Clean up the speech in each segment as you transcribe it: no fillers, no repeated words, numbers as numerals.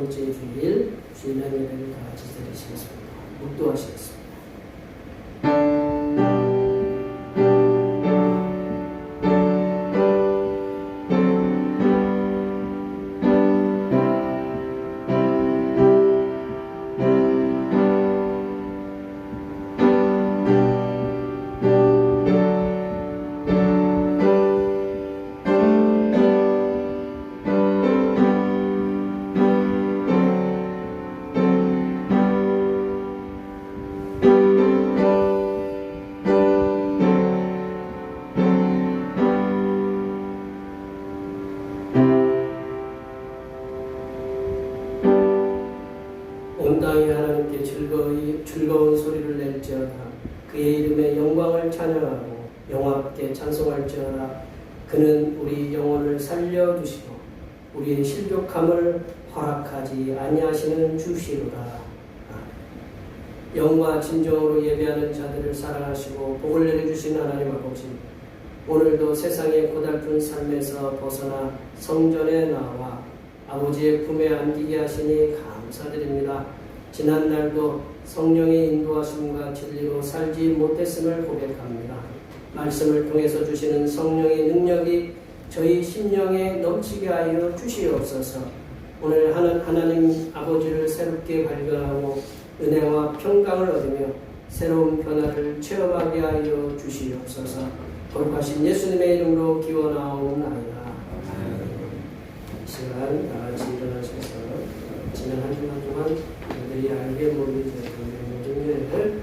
번째 주일 예배를 다 같이 드리시겠습니다. 묵도하시겠습니다. 온 땅이 하나님께 즐거운 소리를 낼지어다. 그의 이름의 영광을 찬양하고 영화롭게 찬송할지어다. 그는 우리 영혼을 살려주시고 우리의 실족함을 허락하지 아니하시는 주시로다. 영과 진정으로 예배하는 자들을 사랑하시고 복을 내려주신 하나님 아버지, 오늘도 세상의 고달픈 삶에서 벗어나 성전에 나와 아버지의 품에 안기게 하시니 감사드립니다. 지난날도 성령의 인도하심과 진리로 살지 못했음을 고백합니다. 말씀을 통해서 주시는 성령의 능력이 저희 심령에 넘치게 하여 주시옵소서. 오늘 하나님 아버지를 새롭게 발견하고 은혜와 평강을 얻으며 새로운 변화를 체험하게 하여 주시옵소서. 거룩하신 예수님의 이름으로 기원하옵나이다. 이 시간 다 같이 일어나셔서 지난 한 주간 동안 우리들이 알게 모르게 되었던 모든 일을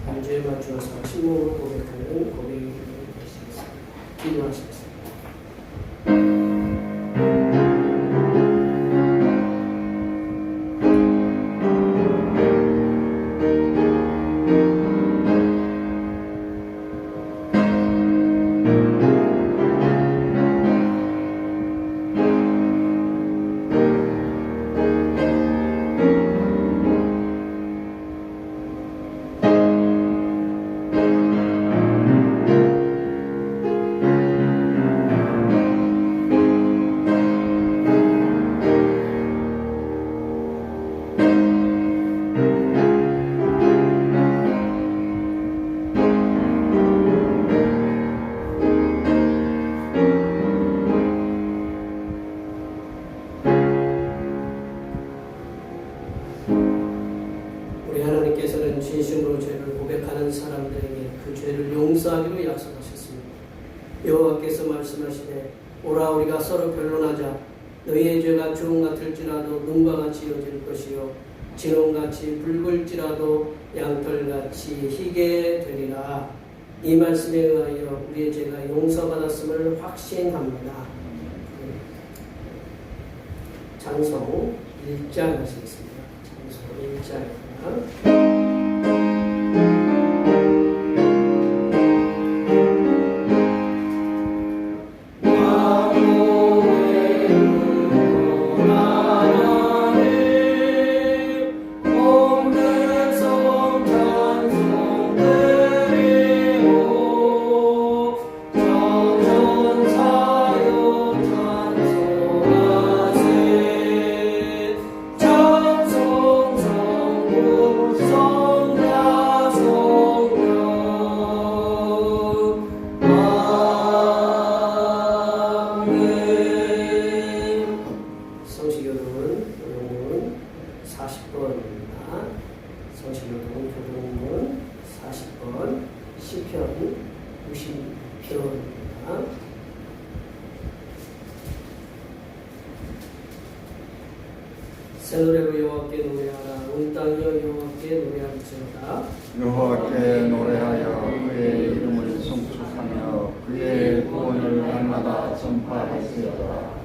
반주에 맞추어서 침묵으로 고백하는 고백이 되시겠습니다. 기도하시겠습니다. 우리 하나님께서는 진심으로 죄를 고백하는 사람들에게 그 죄를 용서하기로 약속하셨습니다. 여호와께서 말씀하시되 오라 우리가 서로 변론하자. 너희의 죄가 주홍 같을지라도 눈과 같이 이어질 것이요 진홍같이 붉을지라도 양털같이 희게 되리라. 이 말씀에 의하여 우리의 죄가 용서받았음을 확신합니다. 찬송 1장 하시겠습니다. 찬송 1장 시편 90편입니다. 새 노래로 여호와께 노래하라. 온 땅이여 여호와께 노래할지어다. 여호와께 노래하여 그의 이름을 송축하며 그의 구원을 날마다 전파할지어다.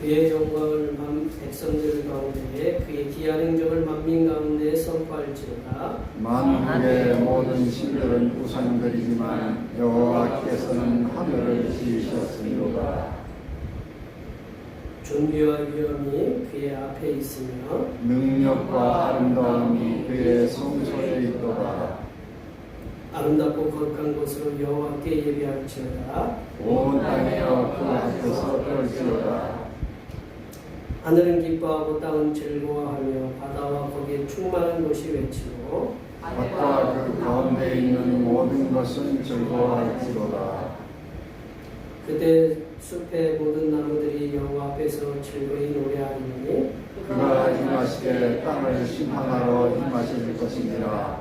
그의 영광을 백성들 가운데에 그의 기한 행적을 만민 가운데에 선포할지어다. 만국의 모든 신들은 우상들이지만 여호와께서는 하늘을 지으셨으리로다. 존귀와 위엄이 그의 앞에 있으며 능력과 아름다움이 그의 성소에 있도다. 아름답고 거룩한 곳으로 여호와께 예배할지어다. 온 땅이여 그 앞에서 떨지어다. 하늘은 기뻐하고 땅은 즐거워하며 바다와 거기에 충만한 것이 외치고 밭과 그 가운데 있는 모든 것은 즐거워할지로다. 그때 숲의 모든 나무들이 여호와 앞에서 즐거이 노래하리니 그가 임하시되 땅을 심판하러 임하실 것이니라.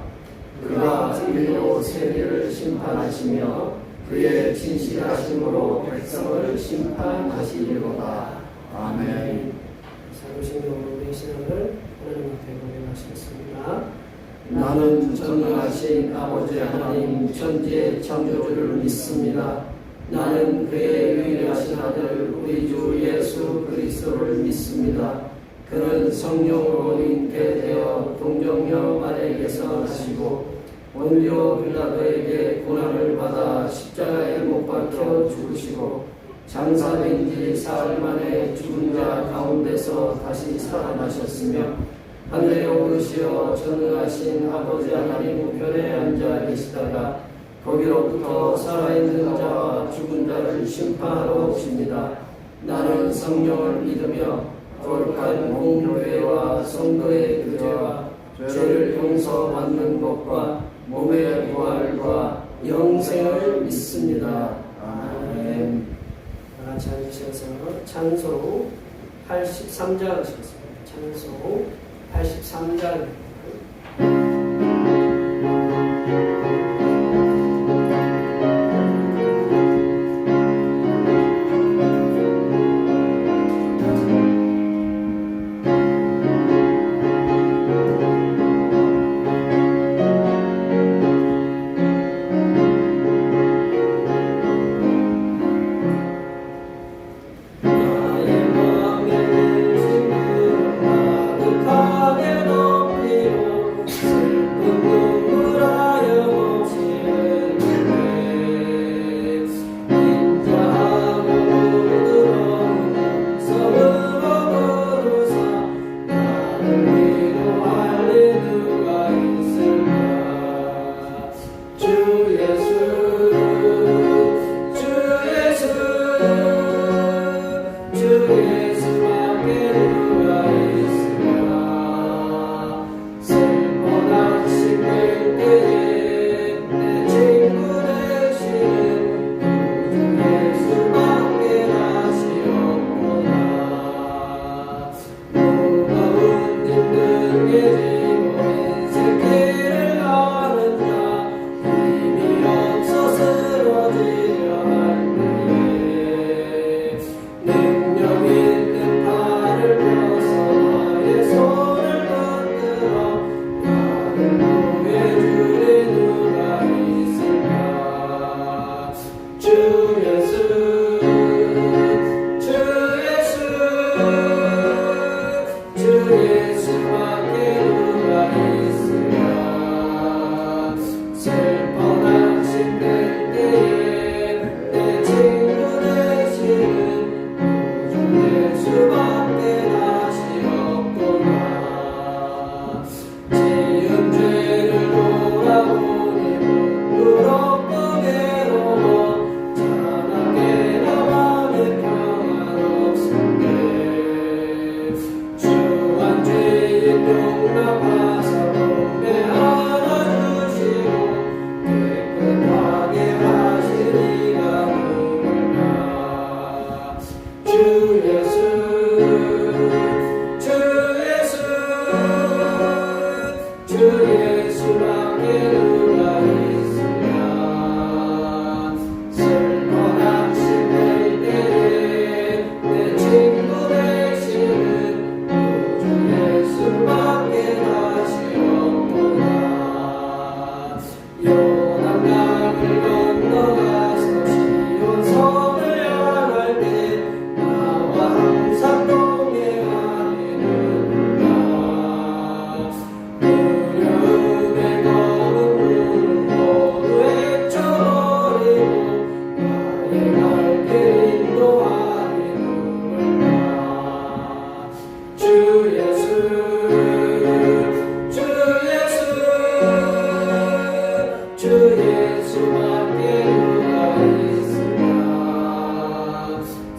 그가 인로 세계를 심판하시며 그의 진실하심으로 백성을 심판하시리로다. 아멘. 사도신경으로 내 신앙을 하나님 앞에 고백하시겠습니다. 나는 전능하신 아버지 하나님 천지의 창조주를 믿습니다. 나는 그의 유일하신 아들 우리 주 예수 그리스도를 믿습니다. 그는 성령으로 잉태되어 동정녀 마리아에게서 나시고 본디오 빌라도에게 고난을 받아 십자가에 못 박혀 죽으시고 장사된 지 사흘 만에 죽은 자 가운데서 다시 살아나셨으며 하늘에 오르시어 전능하신 아버지 하나님 우편에 앉아 계시다가 거기로부터 살아있는 자와 죽은 자를 심판하러 오십니다. 나는 성령을 믿으며 거룩한 공교회와 성도의 교제와 죄를 용서받는 것과 몸의 부활과 영생을 믿습니다. 아멘. 다 같이 앉으셔서 찬송 83장 하시겠습니다. 찬송 83장.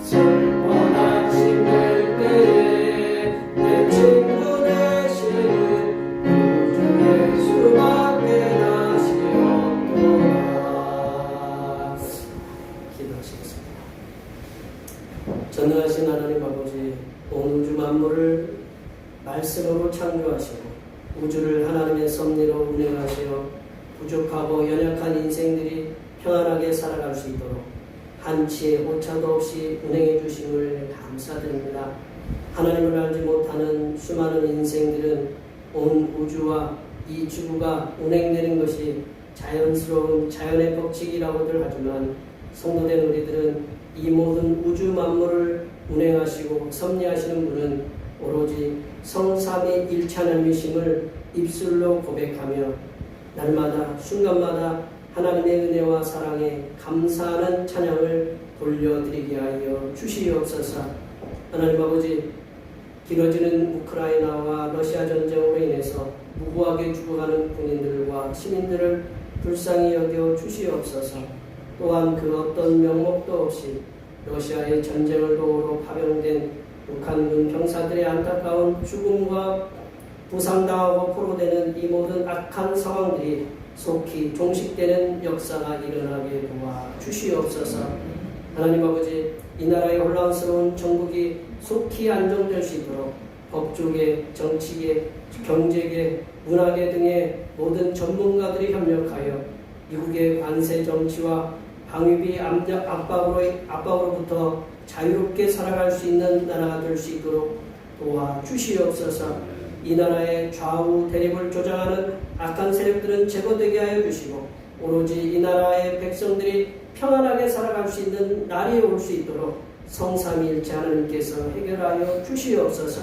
슬퍼 낙심될 때에 우주를 말씀으로 창조하시고 우주를 하나님의 섭리로 운행하시어 부족하고 연약한 인생들이 평안하게 살아갈 수 있도록 한치의 오차도 없이 운행해 주심을 감사드립니다. 하나님을 알지 못하는 수많은 인생들은 온 우주와 이 지구가 운행되는 것이 자연스러운 자연의 법칙이라고들 하지만 성도된 우리들은 이 모든 우주 만물을 운행하시고 섭리하시는 분은 오로지 성삼위 하나님이심을 입술로 고백하며 날마다 순간마다 하나님의 은혜와 사랑에 감사하는 찬양을 돌려드리게 하여 주시옵소서. 하나님 아버지, 길어지는 우크라이나와 러시아 전쟁으로 인해서 무고하게 죽어가는 군인들과 시민들을 불쌍히 여겨 주시옵소서. 또한 그 어떤 명목도 없이 러시아의 전쟁을 도우러 파병된 북한군 병사들의 안타까운 죽음과 부상당하고 포로되는 이 모든 악한 상황들이 속히 종식되는 역사가 일어나게 도와 주시옵소서. 하나님 아버지, 이 나라의 혼란스러운 정국이 속히 안정될 수 있도록 법조계, 정치계, 경제계, 문화계 등의 모든 전문가들이 협력하여 미국의 관세 정치와 방위비 압박으로부터 자유롭게 살아갈 수 있는 나라가 될 수 있도록 도와주시옵소서. 이 나라의 좌우 대립을 조장하는 악한 세력들은 제거되게 하여 주시고 오로지 이 나라의 백성들이 평안하게 살아갈 수 있는 날이 올 수 있도록 성삼위일체 하나님께서 해결하여 주시옵소서.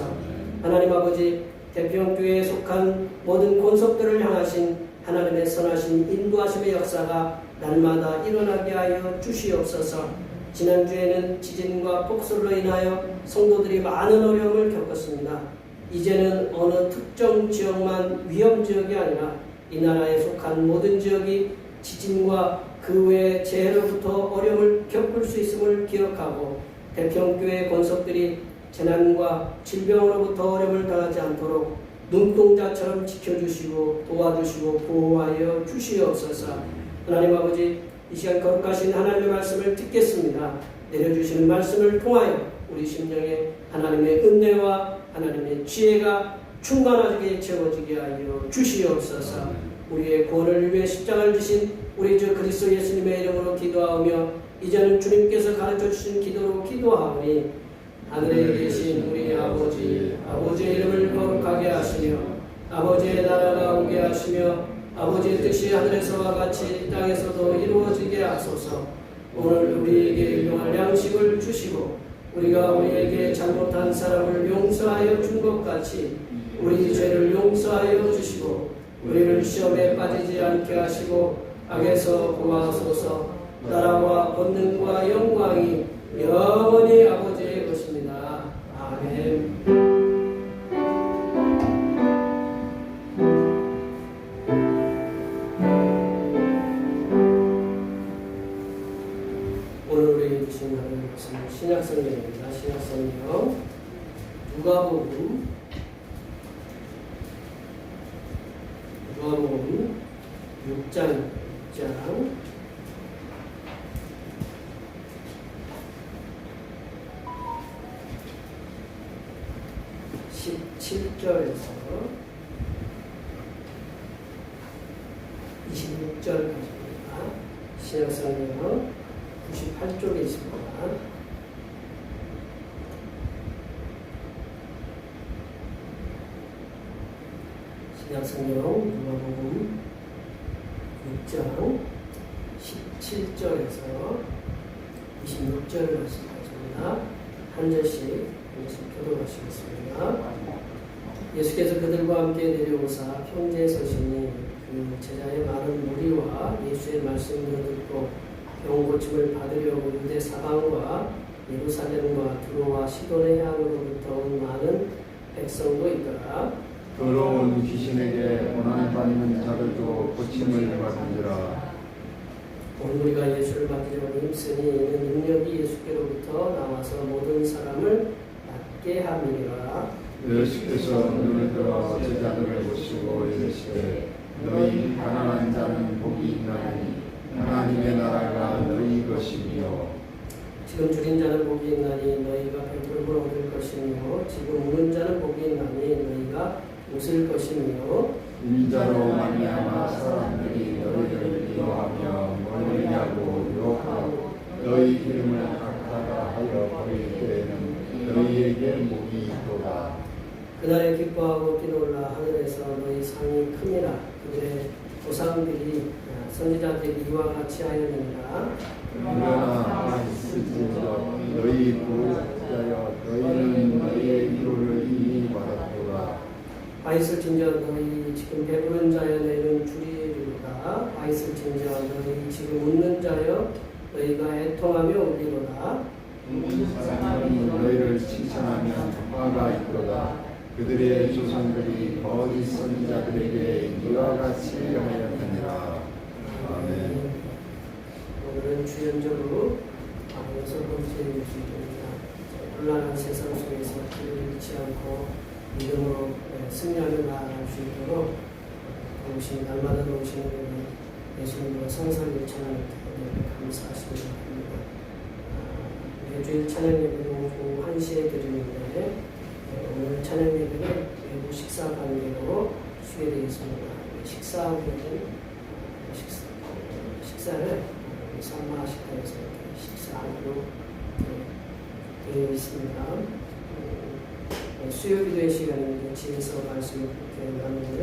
하나님 아버지, 대평교회에 속한 모든 권속들을 향하신 하나님의 선하신 인도하심의 역사가 날마다 일어나게 하여 주시옵소서. 지난주에는 지진과 폭설로 인하여 성도들이 많은 어려움을 겪었습니다. 이제는 어느 특정 지역만 위험지역이 아니라 이 나라에 속한 모든 지역이 지진과 그 외의 재해로부터 어려움을 겪을 수 있음을 기억하고 대평교회 권속들이 재난과 질병으로부터 어려움을 당하지 않도록 눈동자처럼 지켜주시고 도와주시고 보호하여 주시옵소서. 하나님 아버지, 이 시간 거룩하신 하나님의 말씀을 듣겠습니다. 내려주시는 말씀을 통하여 우리 심령에 하나님의 은혜와 하나님의 지혜가 충만하게 채워지게 하여 주시옵소서. 우리의 구원을 위해 십자가를 지신 우리 주 그리스도 예수님의 이름으로 기도하오며 이제는 주님께서 가르쳐 주신 기도로 기도하오니 하늘에 계신 우리 아버지의 이름을 거룩하게 하시며 아버지의 나라가 오게 하시며 아버지의 뜻이 하늘에서와 같이 땅에서도 이루어지게 하소서. 오늘 우리에게 일용할 양식을 주시고 우리가 우리에게 잘못한 사람을 용서하여 준 것 같이 우리 죄를 용서하여 주시고 우리를 시험에 빠지지 않게 하시고 악에서 구하소서. 나라와 권능과 영광이 영원히 아버지의 것입니다. 아멘. 오늘 우리에게 주신 하나님의 말씀은 신약성경입니다. 신약성경 누가복음 6장 17절에서 26절까지입니다. 신약성경 98쪽에 있습니다. 신약성경 누가복음 6장 17절에서 26절 말씀하십니다. 한 절씩 교독하시겠습니다. 예수께서 그들과 함께 내려오사 평지에 서시니 그 제자의 많은 무리와 예수의 말씀을 듣고 병 고침을 받으려고 유대 사방과 예루살렘과 두로와 시돈의 향으로부터 온 많은 백성도 있더라. 더러운 귀신에게 고난받는 자들도 고침을 받으리라. 온 무리가 예수를 받으려고 힘쓰니 이는 능력이 예수께로부터 나와서 모든 사람을 낫게 함이니라. 예수께서 눈을 들어 제자들을 보시고 이르시되 너희 가난한 자는 복이 있나니 하나님의 나라가 너희 것이며. 지금 줄인 자는 복이 있나니 너희가 배부름을 얻을 것이며 지금 우는 자는 복이 있나니 너희가 웃을 것이며 인자로 말미암아 사람들이 너희를 미워하며 멀리하고 유혹하고 너희 기름을 각하다 하여 버릴 때에는 너희에게 복이 있도다. 그날에 기뻐하고 뛰놀라 하늘에서 너희 상이 크니라. 그들의 조상들이 선지자들이 이와 같이 하였느니라. 그러나 있을지언정 너희 부자여 너희는 너희의 위로를 이미 받았도다. 바있을진저 너희 지금 배부른 자여 너희는 줄이리로다. 바있을진저 너희 지금 웃는 자여 너희가 애통하며 울리로다. 사람이 너희를 칭찬하면 화가 있도다. 그들의 조상들이 거짓 선지자들에게 이와 같이 하였느니라. 아멘. 오늘은 주연적으로 6번째 주일입니다. 혼란한 세상 속에서 길을 잃지 않고 믿음으로 승리하며 나아갈 수 있도록 오신 날마다 오시는 예수님과 성삼위 찬양을 감사하시기 바랍니다. 매주일 찬양 예배는 오후 1시에 드리는데 오늘 찬양 예배는 외부 식사 관계로 쉬게 되겠습니다. 식사를 산마식당에서 식사하기로 되어 있습니다. 수요 기도의 시간입니다. 집에서 말씀을 나누고요.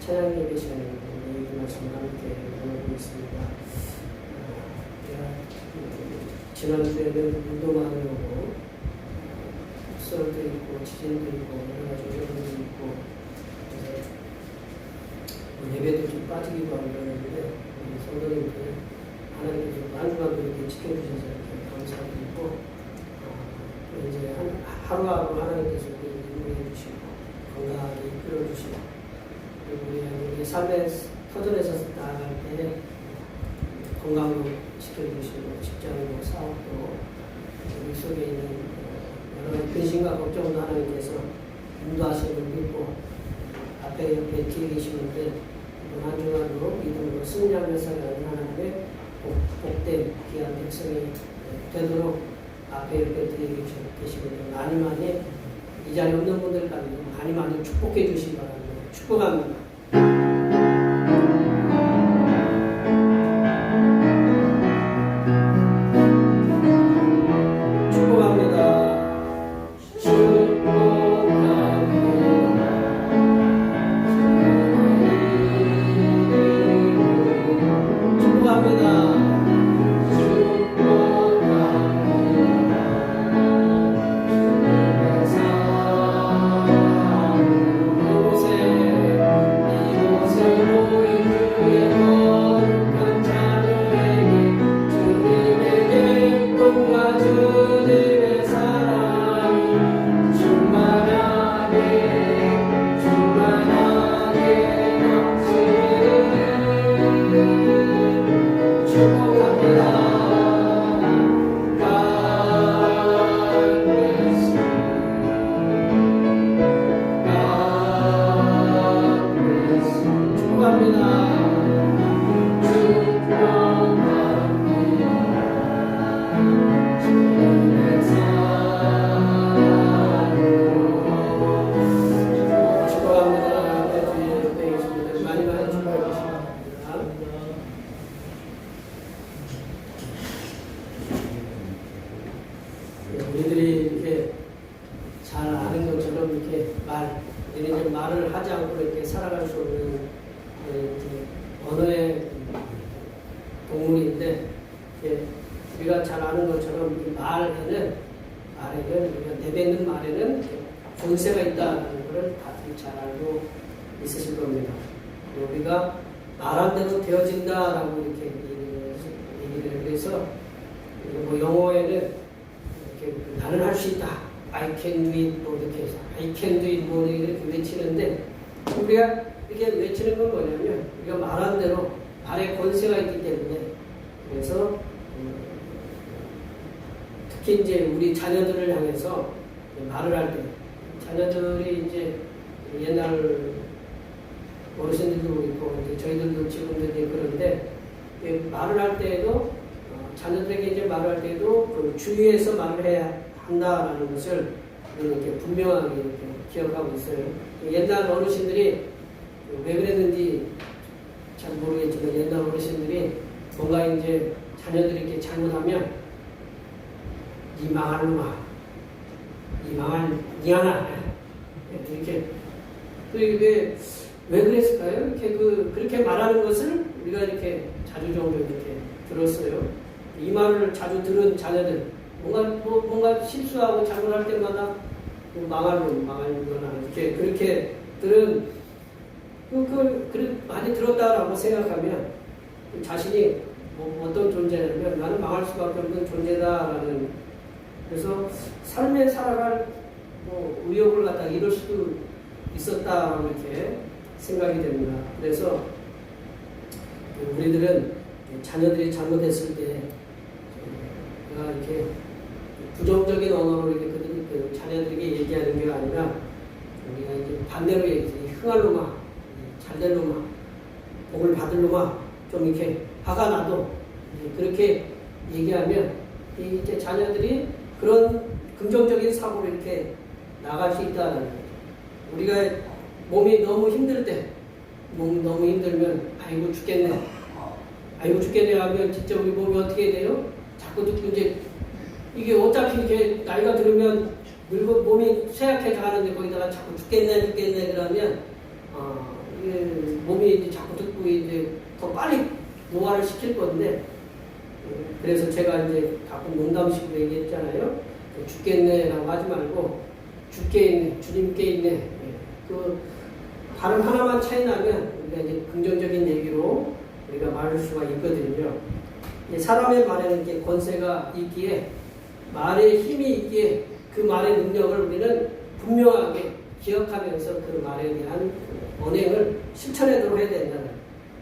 찬양 예배 시간입니다. 이 말씀을 함께 나누고 있습니다. 지난주에는 운동하는 거고 썰도 있고 지진도 있고 여러 가지 어려움도 있고 예배도 좀 빠지기도 하고 그러는데 성도님들 하나님께서 한 주간도 이렇게 지켜주셔서 이렇게 감사드리고 이제 하루하루 하나님께서 우리를 인도해 주시고 건강하게 이끌어 주시고 그리고 우리 삶의 터전에서 나아갈 때 건강도 지켜주시고 직장이고 사업도 우리 속에 있는 여러 가지 근심과 걱정도 하나님께서 인도하시는 걸 믿고 앞에 옆에 뒤에 계시는데 한 주간으로 믿음으로 승리하며 살아가는 하나님의 복된 귀한 백성이 되도록 앞에 옆에 뒤에 계시고 많이 이 자리에 없는 분들까지 많이 축복해 주시기 바랍니다. 축복합니다. 우리들이 이렇게 잘 아는 것처럼 이렇게 말을 하지 않고 이렇게 살아갈 수 없는 언어의 동물인데 우리가 잘 아는 것처럼 말에는 우리가 내뱉는 말에는 권세가 있다는 것을 다들 잘 알고 있으실 겁니다. 우리가 말한 대로 되어진다라고 이렇게 얘기를 해서 뭐 영어에는 이렇게 나는 할 수 있다. I can do it 뭐 이렇게 해서 I can do it 뭐 이렇게 외치는데 우리가 이렇게 외치는 건 뭐냐면 우리가 말한 대로 말에 권세가 있기 때문에 그래서 특히 이제 우리 자녀들을 향해서 말을 할 때 자녀들이 이제 옛날 어르신들도 있고 저희들도 지금도 그런데 말을 할 때에도 자녀들에게 이제 말할 때도 그 주의해서 말을 해야 한다라는 것을 이렇게 분명하게 이렇게 기억하고 있어요. 옛날 어르신들이 왜 그랬는지 잘 모르겠지만 옛날 어르신들이 뭔가 이제 자녀들이 이렇게 잘못하면 니 망할 놈아, 니 망할 니하나 이렇게 왜 그랬을까요? 이렇게 그렇게 말하는 것을 우리가 이렇게 자주 종종 이렇게 들었어요. 이 말을 자주 들은 자녀들 뭔가 실수하고 잘못할 때마다 망할 거나 이렇게 그렇게 들은 많이 들었다라고 생각하면 자신이 어떤 존재냐면 나는 망할 수밖에 없는 존재다라는, 그래서 삶에 살아갈 의욕을 갖다 잃을 수도 있었다라고 이렇게 생각이 됩니다. 그래서 우리들은 자녀들이 잘못했을 때 내가 이렇게 부정적인 언어로 이렇게 자녀들에게 얘기하는 게 아니라 우리가 이제 반대로 얘기해서 흥할 놈아, 잘될 놈아, 복을 받을 놈아, 좀 이렇게 화가 나도 그렇게 얘기하면 이제 자녀들이 그런 긍정적인 사고로 이렇게 나갈 수 있다는 거예요. 우리가 몸이 너무 힘들 때, 몸이 너무 힘들면 아이고 죽겠네 하면 진짜 우리 몸이 어떻게 돼요? 자꾸 듣고 이제 이게 어차피 이렇게 나이가 들으면 늙고 몸이 쇠약해져 가는데 거기다가 자꾸 죽겠네 그러면 이게 몸이 이제 자꾸 듣고 이제 더 빨리 노화를 시킬 건데, 그래서 제가 이제 가끔 농담식으로 얘기했잖아요. 죽겠네라고 하지 말고 죽게 있네, 주님께 있네. 그 발음 하나만 차이 나면 우리가 이제 긍정적인 얘기로 우리가 말할 수가 있거든요. 사람의 말에는 이렇게 권세가 있기에, 말에 힘이 있기에 그 말의 능력을 우리는 분명하게 기억하면서 그 말에 대한 언행을 실천하도록 해야 된다는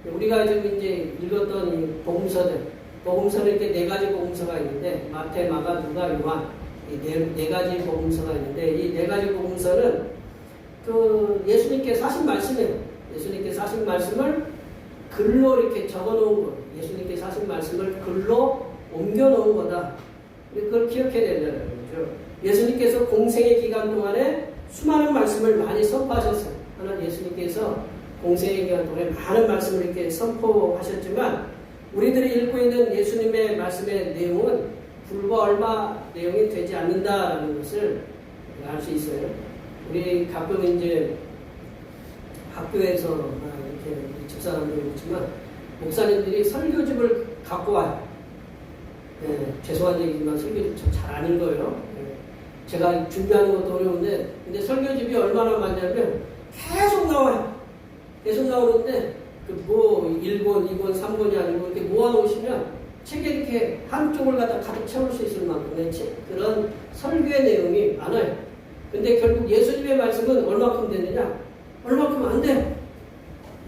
거예요. 우리가 지금 이제 읽었던 이 복음서는 이렇게 네 가지 복음서가 있는데, 마태, 마가, 누가, 요한, 이 네 가지 복음서가 있는데, 이 네 가지 복음서는 예수님께서 하신 말씀이에요. 예수님께서 하신 말씀을 글로 이렇게 적어 놓은 거, 예수님께서 하신 말씀을 글로 옮겨 놓은 거다. 그걸 기억해야 된다는 거죠. 예수님께서 공생의 기간 동안에 수많은 말씀을 많이 선포하셨어요. 하나 예수님께서 공생의 기간 동안에 많은 말씀을 이렇게 선포하셨지만, 우리들이 읽고 있는 예수님의 말씀의 내용은 불과 얼마 내용이 되지 않는다라는 것을 알 수 있어요. 우리 가끔 이제 학교에서 이렇게 집사람들이 있지만 목사님들이 설교집을 갖고 와요. 죄송한 얘기지만 설교집 잘 안 읽어요. 제가 준비하는 것도 어려운데, 근데 설교집이 얼마나 많냐면 계속 나와요. 계속 나오는데 1권, 2권, 3권이 아니고 이렇게 모아놓으시면 책에 이렇게 한쪽을 갖다 가득 채울 수 있을 만큼의 그런 설교의 내용이 많아요. 근데 결국 예수님의 말씀은 얼마큼 되느냐? 얼마큼 안 돼요.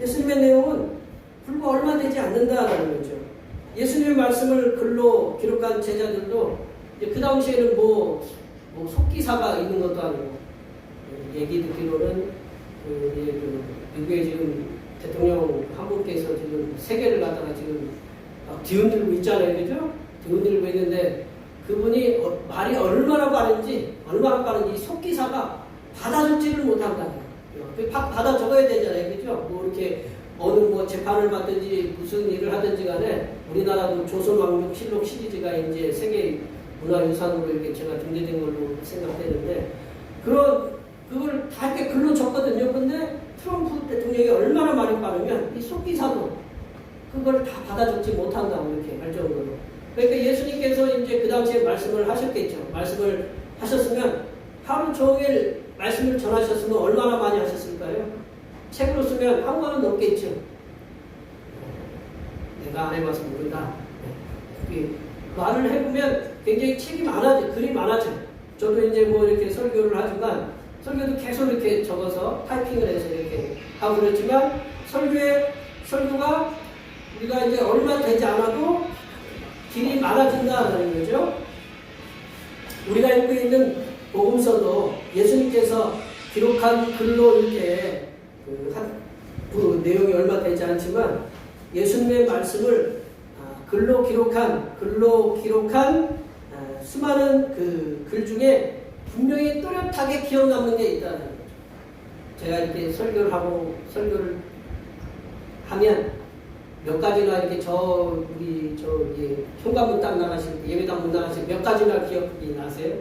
예수님의 내용은 불과 얼마 되지 않는다라는 거죠. 예수님의 말씀을 글로 기록한 제자들도 그 당시에는 속기사가 있는 것도 아니고, 얘기 듣기로는 미국의 지금 대통령 한 분께서 지금 세계를 갖다가 지금 뒤흔들고 있잖아요. 그죠? 뒤흔들고 있는데 그분이 말이 얼마나 빠른지 속기사가 받아주지를 못한다는 거예요. 받아 적어야 되잖아요. 그죠? 이렇게 어느 재판을 받든지 무슨 일을 하든지 간에, 우리나라도 조선왕족실록 시리즈가 이제 세계 문화유산으로 이렇게 제가 등재된 걸로 생각되는데, 그걸 다 이렇게 글로 적거든요. 근데 트럼프 대통령이 얼마나 말이 빠르면 이 속기사도 그걸 다 받아주지 못한다고 이렇게 할 정도로. 그러니까 예수님께서 이제 그 당시에 말씀을 하셨겠죠. 말씀을 하셨으면 하루 종일 말씀을 전하셨으면 얼마나 많이 하셨을까요? 책으로 쓰면 한 권은 넘겠죠. 내가 안 해봐서 모른다. 말을 해보면 굉장히 책이 많아져, 글이 많아져. 저도 이제 이렇게 설교를 하지만, 설교도 계속 이렇게 적어서 타이핑을 해서 이렇게 하고 그렇지만, 설교가 우리가 이제 얼마 되지 않아도 길이 많아진다는 거죠. 우리가 읽고 있는 복음서도 예수님께서 기록한 글로 이렇게 그 내용이 얼마 되지 않지만, 예수님의 말씀을 글로 기록한 수많은 그 글 중에 분명히 또렷하게 기억 남는 게 있다는 거죠. 제가 이렇게 설교를 하면 몇 가지나 이렇게 우리 현관문 딱 나가실 때, 예배당 문 나가실 때 몇 가지나 기억이 나세요?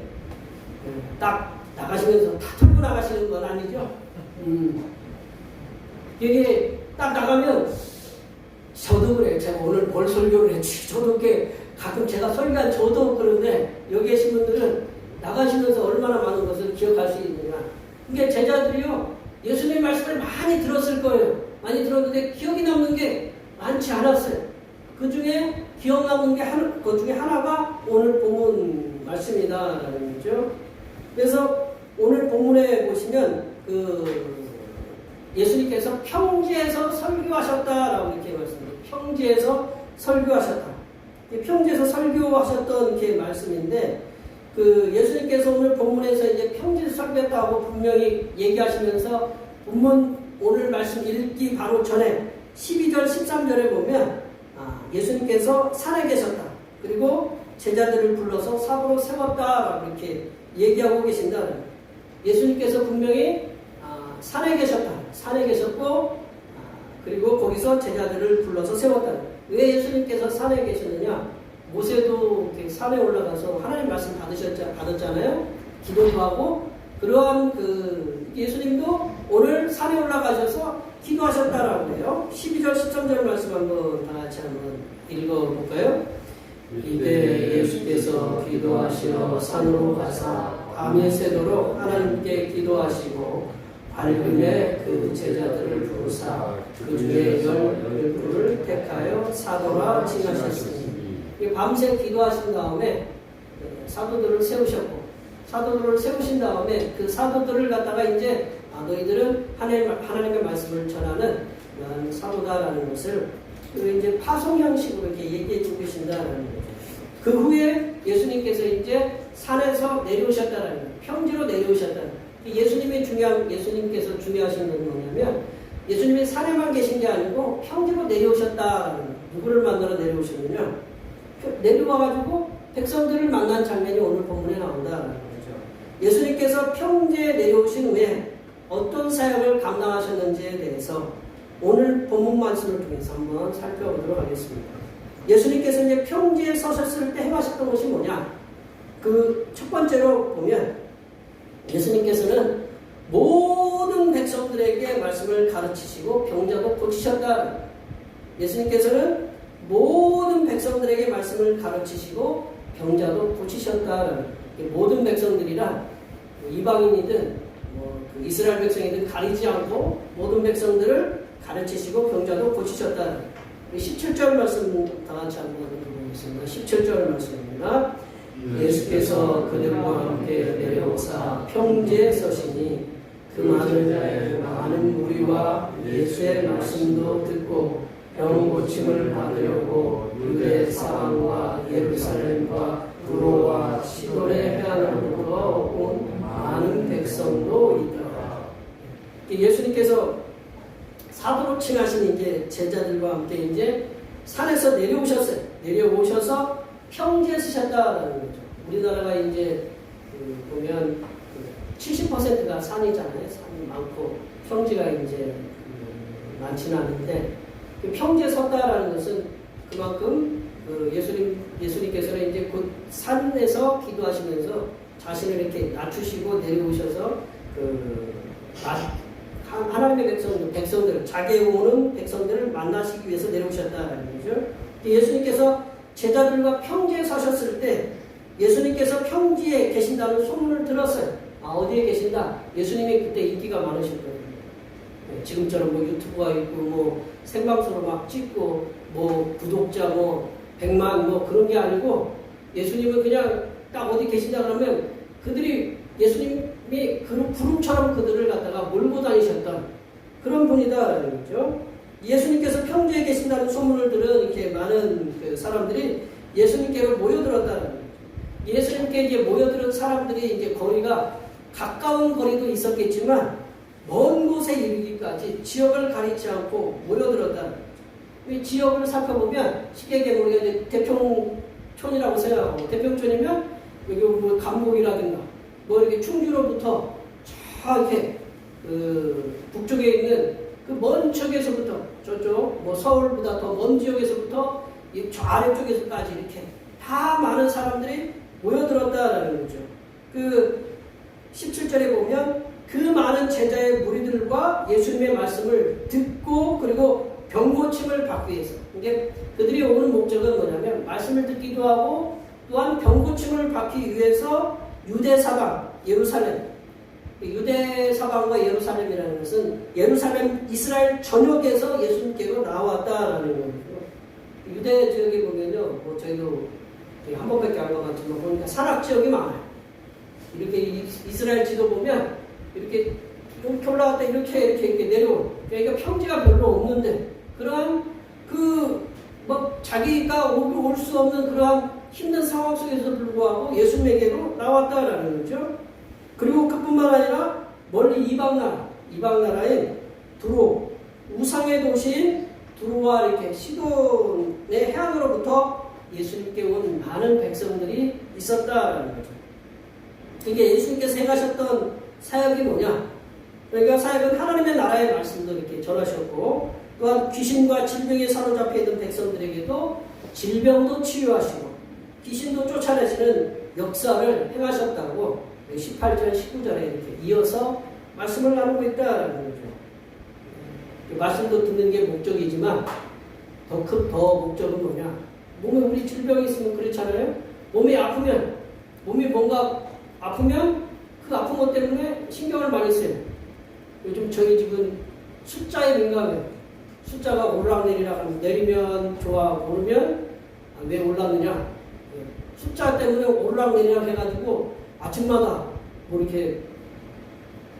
딱 나가시면서 다 들고 나가시는 건 아니죠? 이게 딱 나가면 저도 그래요. 제가 오늘 뭘 설교를 했지? 저도 이렇게 가끔 제가 설교한 저도 그런데 여기 계신 분들은 나가시면서 얼마나 많은 것을 기억할 수 있느냐. 이게 제자들이요. 예수님 말씀을 많이 들었을 거예요. 많이 들었는데 기억이 남는 게 많지 않았어요. 그 중에 기억 남는 것 중에 하나가 오늘 본문 말씀이다라는 거죠. 그래서 오늘 본문에 보시면 예수님께서 평지에서 설교하셨다라고 이렇게 말씀합니다. 평지에서 설교하셨다. 평지에서 설교하셨던 이렇게 말씀인데, 예수님께서 오늘 본문에서 이제 평지에서 설교했다고 분명히 얘기하시면서 본문 오늘 말씀 읽기 바로 전에 12절, 13절에 보면 예수님께서 산에 계셨다. 그리고 제자들을 불러서 삽으로 세웠다라고 이렇게 얘기하고 계신다. 예수님께서 분명히 산에 계셨다. 산에 계셨고 그리고 거기서 제자들을 불러서 세웠다. 왜 예수님께서 산에 계셨느냐? 모세도 산에 올라가서 하나님 말씀 받았잖아요. 기도도 하고 그러한 예수님도 오늘 산에 올라가셔서 기도하셨다라고 해요. 12절 13절 말씀 한번 다 같이 한번 읽어볼까요? 이때 예수께서 기도하시러 산으로 가사 밤이 새도록 하나님께 기도하시고 밝음에 그 제자들을 부르사 그 중에 12를 택하여 사도라 칭하셨으니, 밤새 기도하신 다음에 사도들을 세우셨고, 사도들을 세우신 다음에 그 사도들을 갖다가 이제 너희들은 하나님의 말씀을 전하는 그런 사도다라는 것을 이제 파송 형식으로 이렇게 얘기해 주고 계신다라는 거죠. 그 후에 예수님께서 이제 산에서 내려오셨다라는 거예요. 평지로 내려오셨다는 거예요. 예수님께서 중요하신 건 뭐냐면, 예수님이 산에만 계신 게 아니고 평지로 내려오셨다라는 거예요. 누구를 만나러 내려오셨느냐? 내려와가지고 백성들을 만난 장면이 오늘 본문에 나온다라는 거죠. 예수님께서 평지에 내려오신 후에 어떤 사역을 감당하셨는지에 대해서 오늘 본문 말씀을 통해서 한번 살펴보도록 하겠습니다. 예수님께서 이제 평지에 서셨을 때 행하셨던 것이 뭐냐? 첫 번째로 보면 예수님께서는 모든 백성들에게 말씀을 가르치시고 병자도 고치셨다. 예수님께서는 모든 백성들에게 말씀을 가르치시고 병자도 고치셨다. 모든 백성들이란 이방인이든 이스라엘 백성이든 가리지 않고 모든 백성들을 가르치시고 병자도 고치셨다. 17절 말씀 다 같이 한번 읽어보겠습니다. 17절 말씀입니다. 예수께서 그들과 함께 내려오사 평지에 서시니 그 많은 무리와 예수의 말씀도 듣고 병 고침을 받으려고 유대 사방과 예루살렘과 두로와 시돈의 해안으로부터 온 많은 백성도 있더라. 예수님께서 사도로 칭하신 이제 제자들과 함께 이제 산에서 내려오셨어요. 내려오셔서 평지에 서셨다라는 거죠. 우리나라가 이제 보면 70%가 산이잖아요. 산이 많고 평지가 이제 많지는 않은데, 평지에 섰다라는 것은 그만큼 예수님께서는 이제 곧 산에서 기도하시면서 자신을 이렇게 낮추시고 내려오셔서 하나님의 백성들, 자기의 오는 백성들을 만나시기 위해서 내려오셨다라는 거죠. 예수님께서 제자들과 평지에 서셨을 때 예수님께서 평지에 계신다는 소문을 들었어요. 어디에 계신다? 예수님이 그때 인기가 많으셨거든요. 지금처럼 유튜브가 있고 생방송을 막 찍고 구독자 100만 그런 게 아니고, 예수님은 그냥 딱 어디 계신다 그러면 그들이 예수님이 구름처럼 그들을 갖다가 몰고 다니셨던 그런 분이다라는 거죠. 예수님께서 평지에 계신다는 소문을 들은 이렇게 많은 사람들이 예수님께로 모여들었다는 거죠. 예수님께 이제 모여들은 사람들이 이제 거리가 가까운 거리도 있었겠지만 먼 곳에 이르기까지 지역을 가리지 않고 모여들었다는 거죠. 이 지역을 살펴보면 쉽게 우리가 이제 대평촌이라고 생각하고, 대평촌이면 여기 뭐 감곡이라든가 뭐 이렇게 충주로부터 저 이렇게 그 북쪽에 있는 그 먼 쪽에서부터 저쪽 뭐 서울보다 더 먼 지역에서부터 이 저 아래쪽에서까지 이렇게 다 많은 사람들이 모여들었다라는 거죠. 그 17절에 보면 그 많은 제자의 무리들과 예수님의 말씀을 듣고 그리고 병고침을 받기 위해서, 이게 그들이 오는 목적은 뭐냐면 말씀을 듣기도 하고 또한 병고침을 받기 위해서 유대 사방 예루살렘, 유대 사방과 예루살렘이라는 것은 예루살렘 이스라엘 전역에서 예수님께로 나왔다라는 거죠. 유대 지역에 보면요, 뭐 저희도 한 번밖에 안 가봤지만 보니까 산악 지역이 많아요. 이렇게 이스라엘 지도 보면 이렇게 올라갔다 이렇게 내려오고, 그러니까 평지가 별로 없는데 그러한 뭐 자기가 올 수 없는 그러한 힘든 상황 속에서 불구하고 예수님에게로 나왔다라는 거죠. 그리고 그뿐만 아니라 멀리 이방 나라인 두로, 우상의 도시인 두로와 이렇게 시돈의 해안으로부터 예수님께 온 많은 백성들이 있었다라는 거죠. 이게 예수님께서 행하셨던 사역이 뭐냐? 그러니까 사역은 하나님의 나라의 말씀도 이렇게 전하셨고, 또한 귀신과 질병에 사로잡혀 있는 백성들에게도 질병도 치유하시고 귀신도 쫓아내시는 역사를 행하셨다고 18절, 19절에 이렇게 이어서 말씀을 나누고 있다는 거죠. 말씀도 듣는 게 목적이지만 더 목적은 뭐냐? 몸에 우리 질병이 있으면 그렇잖아요. 몸이 뭔가 아프면 그 아픈 것 때문에 신경을 많이 써요. 요즘 저희 집은 숫자에 민감해요. 숫자가 오르락내리락 하면 내리면 좋아, 오르면 왜 올랐느냐? 숫자 때문에 오르락내리락 해가지고 아침마다 뭐 이렇게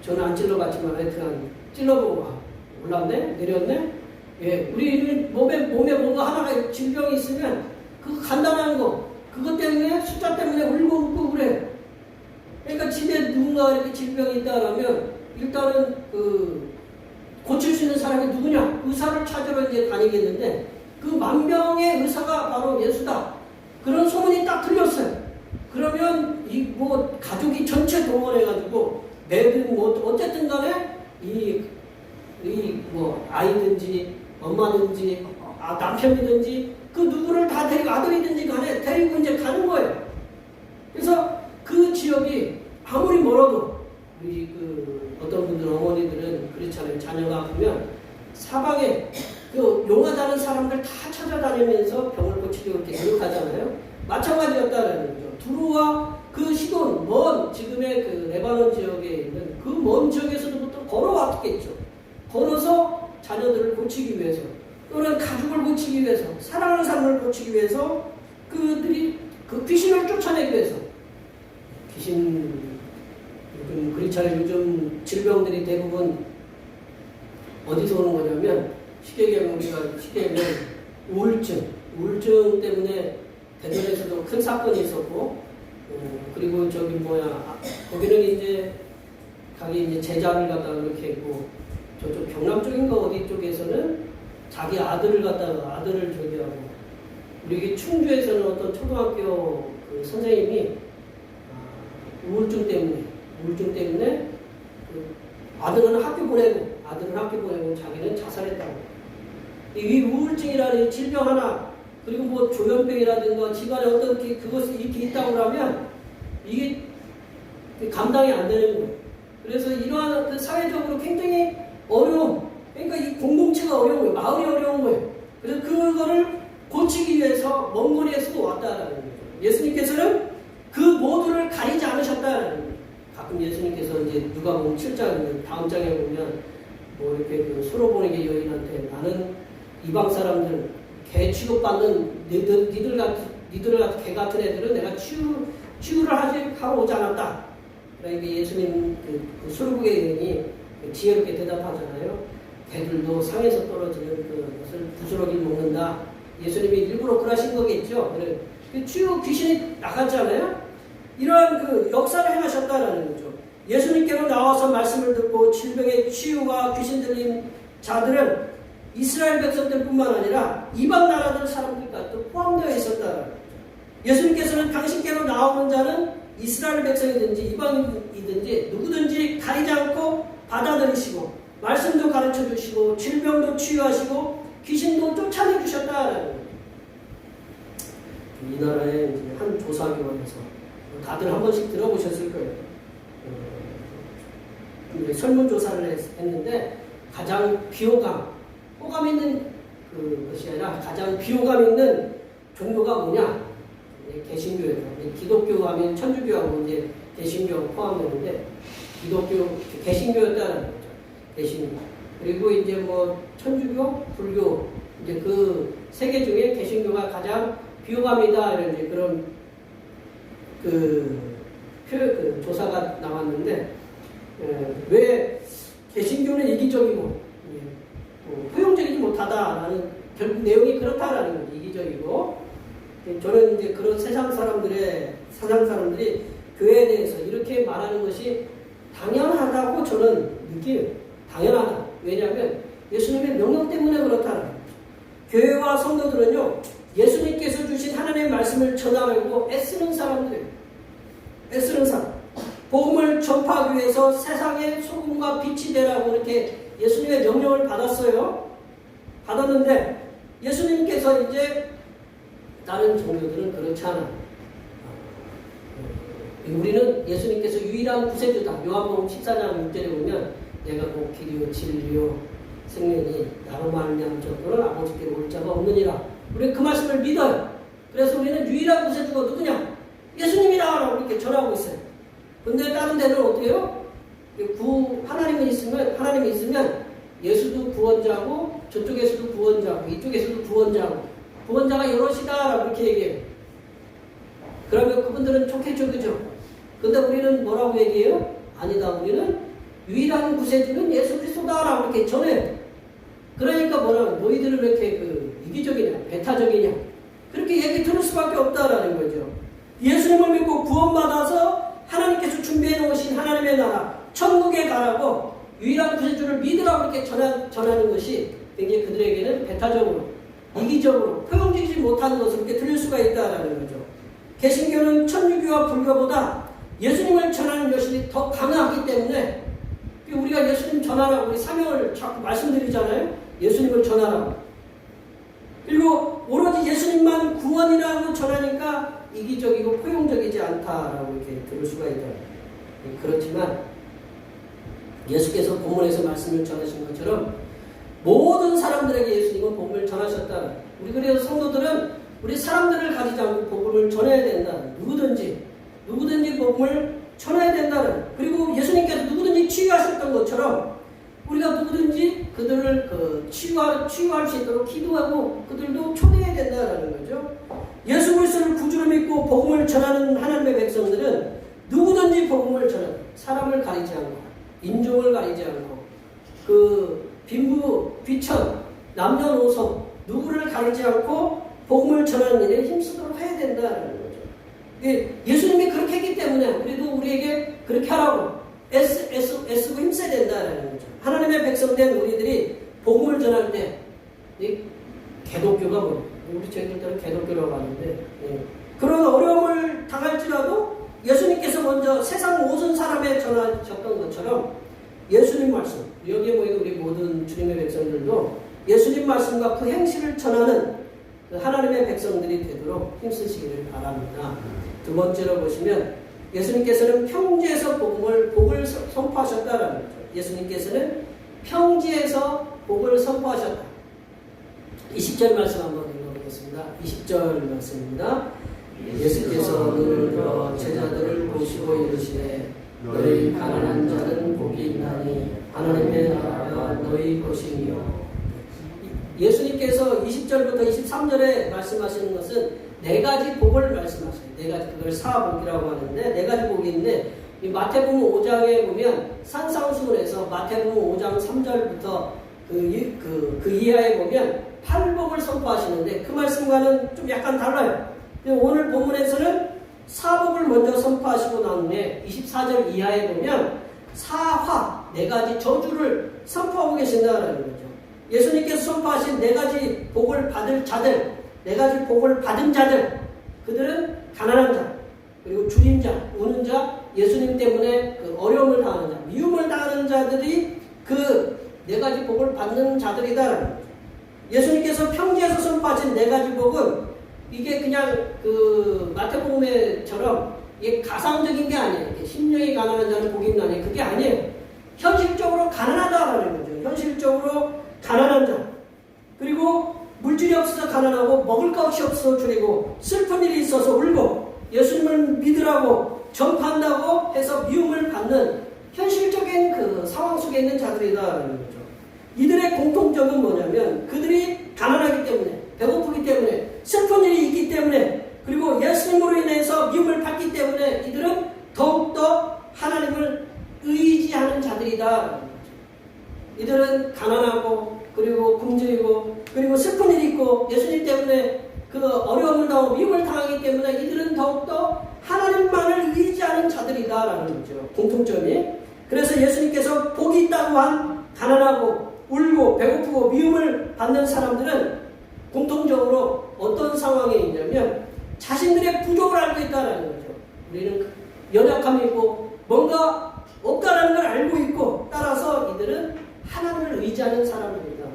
저는 안 찔러봤지만 하여튼 찔러보고 올랐네? 내렸네? 예, 우리 몸에 뭔가 하나가 질병이 있으면 그 간단한 거 그것 때문에 숫자 때문에 울고 웃고 그래. 그러니까 집에 누군가 이렇게 질병이 있다라면 일단은 고칠 수 있는 사람이 누구냐? 의사를 찾으러 이제 다니겠는데 그 만병의 의사가 바로 예수다. 그런 소문이 딱 들렸어요. 그러면 뭐 가족이 전체 동원해가지고 매든 뭐 어쨌든 간에 뭐 아이든지 엄마든지 남편이든지 그 누구를 다 데리고 아들이든지 간에 데리고 이제 가는 거예요. 그래서 그 지역이 아무리 멀어도 우리 어떤 분들 어머니들은 그렇잖아요. 자녀가 아프면 사방에 용하다는 사람들 다 찾아다니면서 병을 고치려고 이렇게 노력하잖아요. 마찬가지였다는 거죠. 두루와 그 시돈 지금의 레바논 지역에 있는 그 먼 지역에서부터 걸어왔겠죠. 걸어서 자녀들을 고치기 위해서 또는 가족을 고치기 위해서 사랑하는 사람을 고치기 위해서 그들이 그 귀신을 쫓아내기 위해서 요즘 질병들이 대부분 어디서 오는 거냐면 쉽게 얘기하면 우울증 때문에 대전에서도 큰 사건이 있었고 그리고 거기는 이제 자기 제자를 갖다가 이렇게 했고 저쪽 경남 쪽인가 어디 쪽에서는 자기 아들을 하고 우리 충주에서는 어떤 초등학교 선생님이 우울증 때문에 아들은 학교 보내고 자기는 자살했다고. 이 우울증이라는 질병 하나 그리고 뭐 조현병이라든가 집안에 어떤 그것이 이렇게 있다고 하면 이게 감당이 안 되는 거예요. 그래서 이러한 사회적으로 굉장히 어려움, 그러니까 이 공동체가 어려운 거예요. 마을이 어려운 거예요. 그래서 그거를 고치기 위해서 먼 거리에서도 왔다라는 거죠. 예수님께서는 그 모두를 가리지 않으셨다라는 거예요. 가끔 예수님께서 이제 누가복음 7장 다음 장에 보면 뭐 이렇게 서로 보내게 여인한테 나는 이방 사람들 개 취급받는 니들 같은 개 같은 애들은 내가 치유를 하러 오지 않았다. 그러니까 예수님 그 수르국의 여인이 지혜롭게 대답하잖아요. 개들도 상에서 떨어지는 그것을 부스러기 먹는다. 예수님이 일부러 그러신 거겠죠. 그래. 치유 귀신이 나갔잖아요. 이러한 역사를 행하셨다라는 거죠. 예수님께로 나와서 말씀을 듣고 질병의 치유와 귀신 들린 자들은 이스라엘 백성들뿐만 아니라 이방 나라들 사람들까지도 포함되어 있었다. 예수님께서는 당신께로 나오는 자는 이스라엘 백성이든지 이방이든지 누구든지 가리지 않고 받아들이시고 말씀도 가르쳐 주시고 질병도 치유하시고 귀신도 쫓아내 주셨다라는 거예요. 이 나라의 이제 한 조사기관에서 다들 한 번씩 들어보셨을 거예요. 설문조사를 했는데 가장 호감 있는 것이 아니라 가장 비호감 있는 종교가 뭐냐? 개신교예요. 기독교 하면 천주교하고 이제 개신교가 포함되는데 개신교였다는 거죠. 개신교. 그리고 이제 뭐 천주교, 불교 이제 그 세 개 중에 개신교가 가장 비호감이다 이런 이제 그런 그 조사가 나왔는데 왜 개신교는 이기적이고 포용적이지 못하다라는 결국 내용이 그렇다라는 거죠. 이기적이고 저는 이제 그런 세상 사람들이 교회에 대해서 이렇게 말하는 것이 당연하다고 저는 느껴요. 당연하다. 왜냐하면 예수님의 명령 때문에 그렇다는 거죠. 교회와 성도들은요, 예수님께서 주신 하나님의 말씀을 전하려고 애쓰는 사람들이에요. 애쓰는 사람. 복음을 전파하기 위해서 세상의 소금과 빛이 되라고 이렇게 예수님의 명령을 받았어요. 받았는데 예수님께서 이제 다른 종교들은 그렇지 않아요. 우리는 예수님께서 유일한 구세주다. 요한복음 14장 6절에 보면 내가 곧 길이요 진리요 생명이 나로 말미암아 저토록 아버지께로 올 자가 없느니라. 우리는 그 말씀을 믿어요. 그래서 우리는 유일한 구세주가 누구냐? 예수님이라고 이렇게 전하고 있어요. 근데 다른 데는 어떻게 해요? 하나님이 있으면 예수도 구원자고 저쪽에서도 구원자고 이쪽에서도 구원자가 여럿이다라고 이렇게 얘기해요. 그러면 그분들은 좋겠죠, 그죠? 근데 우리는 뭐라고 얘기해요? 아니다, 우리는 유일한 구세주는 예수 그리스도다라고 이렇게 전해요. 그러니까 너희들은 왜 이렇게 이기적이냐, 배타적이냐, 그렇게 얘기 들을 수밖에 없다라는 거죠. 예수님을 믿고 구원받아서 하나님께서 준비해 놓으신 하나님의 나라 천국에 가라고 유일한 구세주를 믿으라고 이렇게 전하는 것이 굉장히 그들에게는 배타적으로 이기적으로 포용적이지 못하는 것으로 이렇게 들릴 수가 있다라는 거죠. 개신교는 천주교와 불교보다 예수님을 전하는 여신이 더 강하기 때문에 우리가 예수님 전하라고 우리 사명을 자꾸 말씀드리잖아요. 예수님을 전하라고. 그리고 오로지 예수님만 구원이라고 전하니까 이기적이고 포용적이지 않다라고 이렇게 들을 수가 있다. 그렇지만 예수께서 본문에서 말씀을 전하신 것처럼 모든 사람들에게 예수님은 복음을 전하셨다. 우리 그래서 성도들은 우리 사람들을 가리지 않고 복음을 전해야 된다. 누구든지 복음을 전해야 된다는. 그리고 예수님께서 누구든지 치유하셨던 것처럼 우리가 누구든지 그들을 치유할 수 있도록 기도하고 그들도 초대해야 된다는 거죠. 예수 그리스도를 구주로 믿고 복음을 전하는 하나님의 백성들은 누구든지 복음을 전하는, 사람을 가리지 않고 인종을 가리지 않고 빈부 비천 남녀노소 누구를 가리지 않고 복음을 전하는 일에 힘쓰도록 해야 된다는 거죠. 예수님이 그렇게 했기 때문에 우리에게 그렇게 하라고 애쓰고 힘써야 된다는 거죠. 하나님의 백성된 우리들이 복음을 전할 때 개독교가 우리 저희들은 개독교라고 하는데 그런 어려움을 당할지라도 예수님께서 먼저 세상 모든 사람에 전하셨던 것처럼 예수님 말씀, 여기에 모인 우리 모든 주님의 백성들도 예수님 말씀과 그 행실을 전하는 하나님의 백성들이 되도록 힘쓰시기를 바랍니다. 두 번째로 보시면 예수님께서는 평지에서 복을 선포하셨다라는 거죠. 예수님께서는 평지에서 복을 선포하셨다. 20절 말씀 한번 읽어보겠습니다. 20절 말씀입니다. 예수께서 눈을 들어 제자들을 보시고 이르시되 너희 가난한 자는 복이 있나니 하나님의 나라가 너희 것이니요. 예수님께서 20절부터 23절에 말씀하시는 것은 네 가지 복을 말씀하셔요. 네 가지, 그걸 사복이라고 하는데 네 가지 복이 있는데 이 마태복음 5장에 보면 산상수훈에서 마태복음 5장 3절부터 그 이하에 보면 8복을 선포하시는데 그 말씀과는 좀 약간 달라요. 오늘 본문에서는 사복을 먼저 선포하시고 난 후에 24절 이하에 보면 사화, 네 가지 저주를 선포하고 계신다라는 거죠. 예수님께서 선포하신 네 가지 복을 받을 자들, 네 가지 복을 받은 자들, 그들은 가난한 자, 그리고 줄인 자, 우는 자, 예수님 때문에 그 어려움을 당하는 자, 미움을 당하는 자들이 그 네 가지 복을 받는 자들이다라는 거죠. 예수님께서 평지에서 선포하신 네 가지 복은 이게 그냥 그 마태복음에처럼 이게 가상적인 게 아니에요. 이게 심령이 가난한 자는 복이 있는 아니에요. 그게 아니에요. 현실적으로 가난하다라는 거죠. 현실적으로 가난한 자. 그리고 물질이 없어서 가난하고 먹을 것이 없어서 줄이고 슬픈 일이 있어서 울고 예수님을 믿으라고 전파한다고 해서 미움을 받는 현실적인 그 상황 속에 있는 자들이다라는 거죠. 이들의 공통점은 뭐냐면 그들이 가난하기 때문에, 배고프기 때문에, 슬픈 일이 있기 때문에, 그리고 예수님으로 인해서 미움을 받기 때문에 이들은 더욱더 하나님을 의지하는 자들이다. 이들은 가난하고 그리고 굶주리고 그리고 슬픈 일이 있고 예수님 때문에 그 어려움을 당하고 미움을 당하기 때문에 이들은 더욱더 하나님만을 의지하는 자들이다라는 거죠. 공통점이. 그래서 예수님께서 복이 있다고 한 가난하고 울고 배고프고 미움을 받는 사람들은 공통적으로 어떤 상황에 있냐면 자신들의 부족을 알고 있다는 거죠. 우리는 연약함이 있고 뭔가 없다는 걸 알고 있고 따라서 이들은 하나님을 의지하는 사람입니다.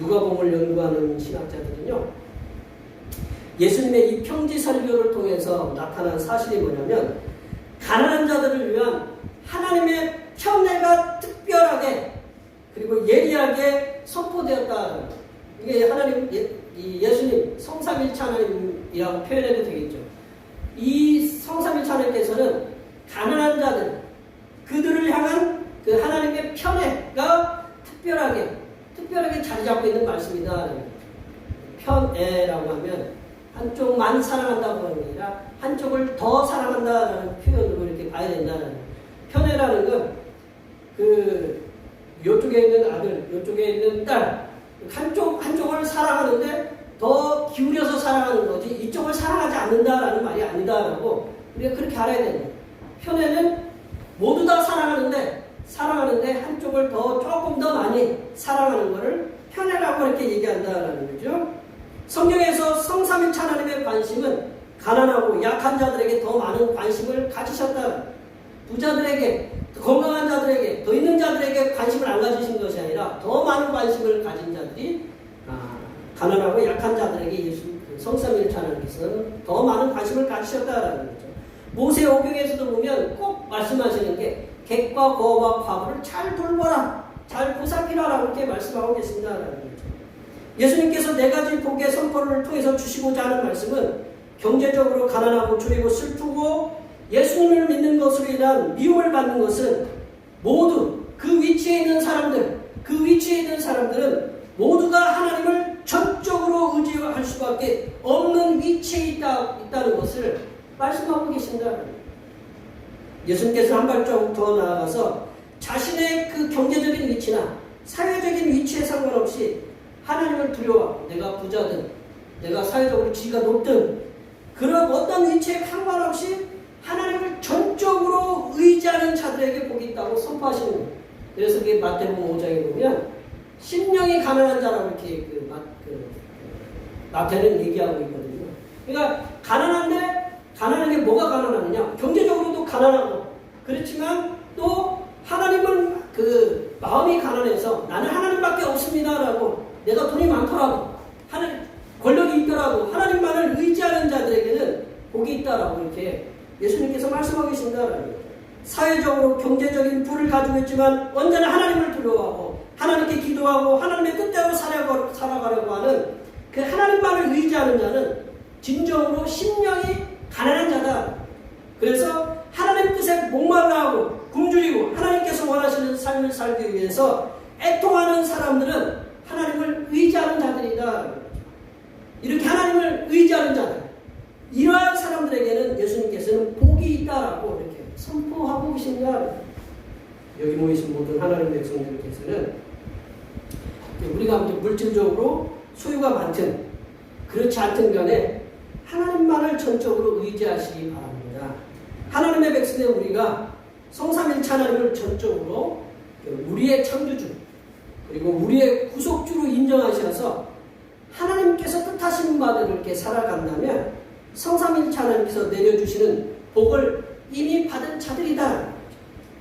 누가복음을 연구하는 신학자들은요, 예수님의 이 평지 설교를 통해서 나타난 사실이 뭐냐면 가난한 자들을 위한 하나님의 편애가 특별하게 그리고 예리하게 선포되었다. 이게 하나님, 예수님 성삼일체 하나님이라고 표현해도 되겠죠. 이 성삼일체 하나님께서는 가난한 자들, 그들을 향한 그 하나님의 편애가 특별하게 자리 잡고 있는 말씀이다. 편애라고 하면 한쪽만 사랑한다고 하는 게 아니라 한쪽을 더 사랑한다라는 표현으로 이렇게 봐야 된다는. 편애라는 건 요쪽에 있는 아들, 요쪽에 있는 딸, 한쪽을 사랑하는데 더 기울여서 사랑하는 거지 이쪽을 사랑하지 않는다라는 말이 아니다라고 우리가 그렇게 알아야 됩니다. 편애는 모두 다 사랑하는데 한쪽을 조금 더 많이 사랑하는 것을 편애라고 이렇게 얘기한다라는 거죠. 성경에서 성삼일체 하나님의 관심은 가난하고 약한 자들에게 더 많은 관심을 가지셨다. 부자들에게, 건강한 자들에게, 더 있는 자들에게 관심을 안 가지신 것이 아니라 더 많은 관심을 가진 자들이 가난하고 약한 자들에게 성삼일체 하나님께서는 더 많은 관심을 가지셨다라는 거죠. 모세오경에서도 보면 꼭 말씀하시는 게 객과 거와 과부를 잘 돌보라, 잘 보살피라라고 이렇게 말씀하고 계신다라는 거죠. 예수님께서 네 가지 복의 선포를 통해서 주시고자 하는 말씀은 경제적으로 가난하고 줄이고 슬프고 예수님을 믿는 것으로 인한 미움을 받는 것은 모두 그 위치에 있는 사람들은 모두가 하나님을 전적으로 의지할 수밖에 없는 위치에 있다는 것을 말씀하고 계신다. 예수님께서 한 발자국 더 나아가서 자신의 그 경제적인 위치나 사회적인 위치에 상관없이 하나님을 두려워하고 내가 부자든 내가 사회적으로 지위가 높든 그런 어떤 위치에 상관없이 하나님을 전적으로 의지하는 자들에게 복이 있다고 선포하시는 거예요. 그래서 그게 마태복음 5장에 보면 심령이 가난한 자라고 이렇게 마태는 얘기하고 있거든요. 그러니까 가난한 게 뭐가 가난하느냐? 경제적으로도 가난하고 그렇지만 또 하나님은 그 마음이 가난해서 나는 하나님밖에 없습니다라고 내가 돈이 많더라도 권력이 있더라도 하나님만을 의지하는 자들에게는 복이 있다라고 이렇게 예수님께서 말씀하고 계신다라는 거예요. 사회적으로 경제적인 부를 가지고 있지만 언제나 하나님을 두려워하고 하나님께 기도하고 하나님의 뜻대로 살아가려고 하는 그 하나님만을 의지하는 자는 진정으로 심령이 가난한 자다. 그래서 하나님 뜻에 목말라하고 굶주리고 하나님께서 원하시는 삶을 살기 위해서 애통하는 사람들은 하나님을 의지하는 자들이다. 이렇게 하나님을 의지하는 자들, 이러한 사람들에게는 예수님께서는 복이 있다라고 이렇게 선포하고 계신다. 여기 모이신 모든 하나님의 백성들께서는 우리가 물질적으로 소유가 많든 그렇지 않든 간에 하나님만을 전적으로 의지하시기 바랍니다. 하나님의 백성된 우리가 성삼일체 하나님을 전적으로 우리의 창조주, 그리고 우리의 구속주로 인정하셔서 하나님께서 뜻하시는 바대로 이렇게 살아간다면 성삼일체 하나님께서 내려주시는 복을 이미 받은 자들이다.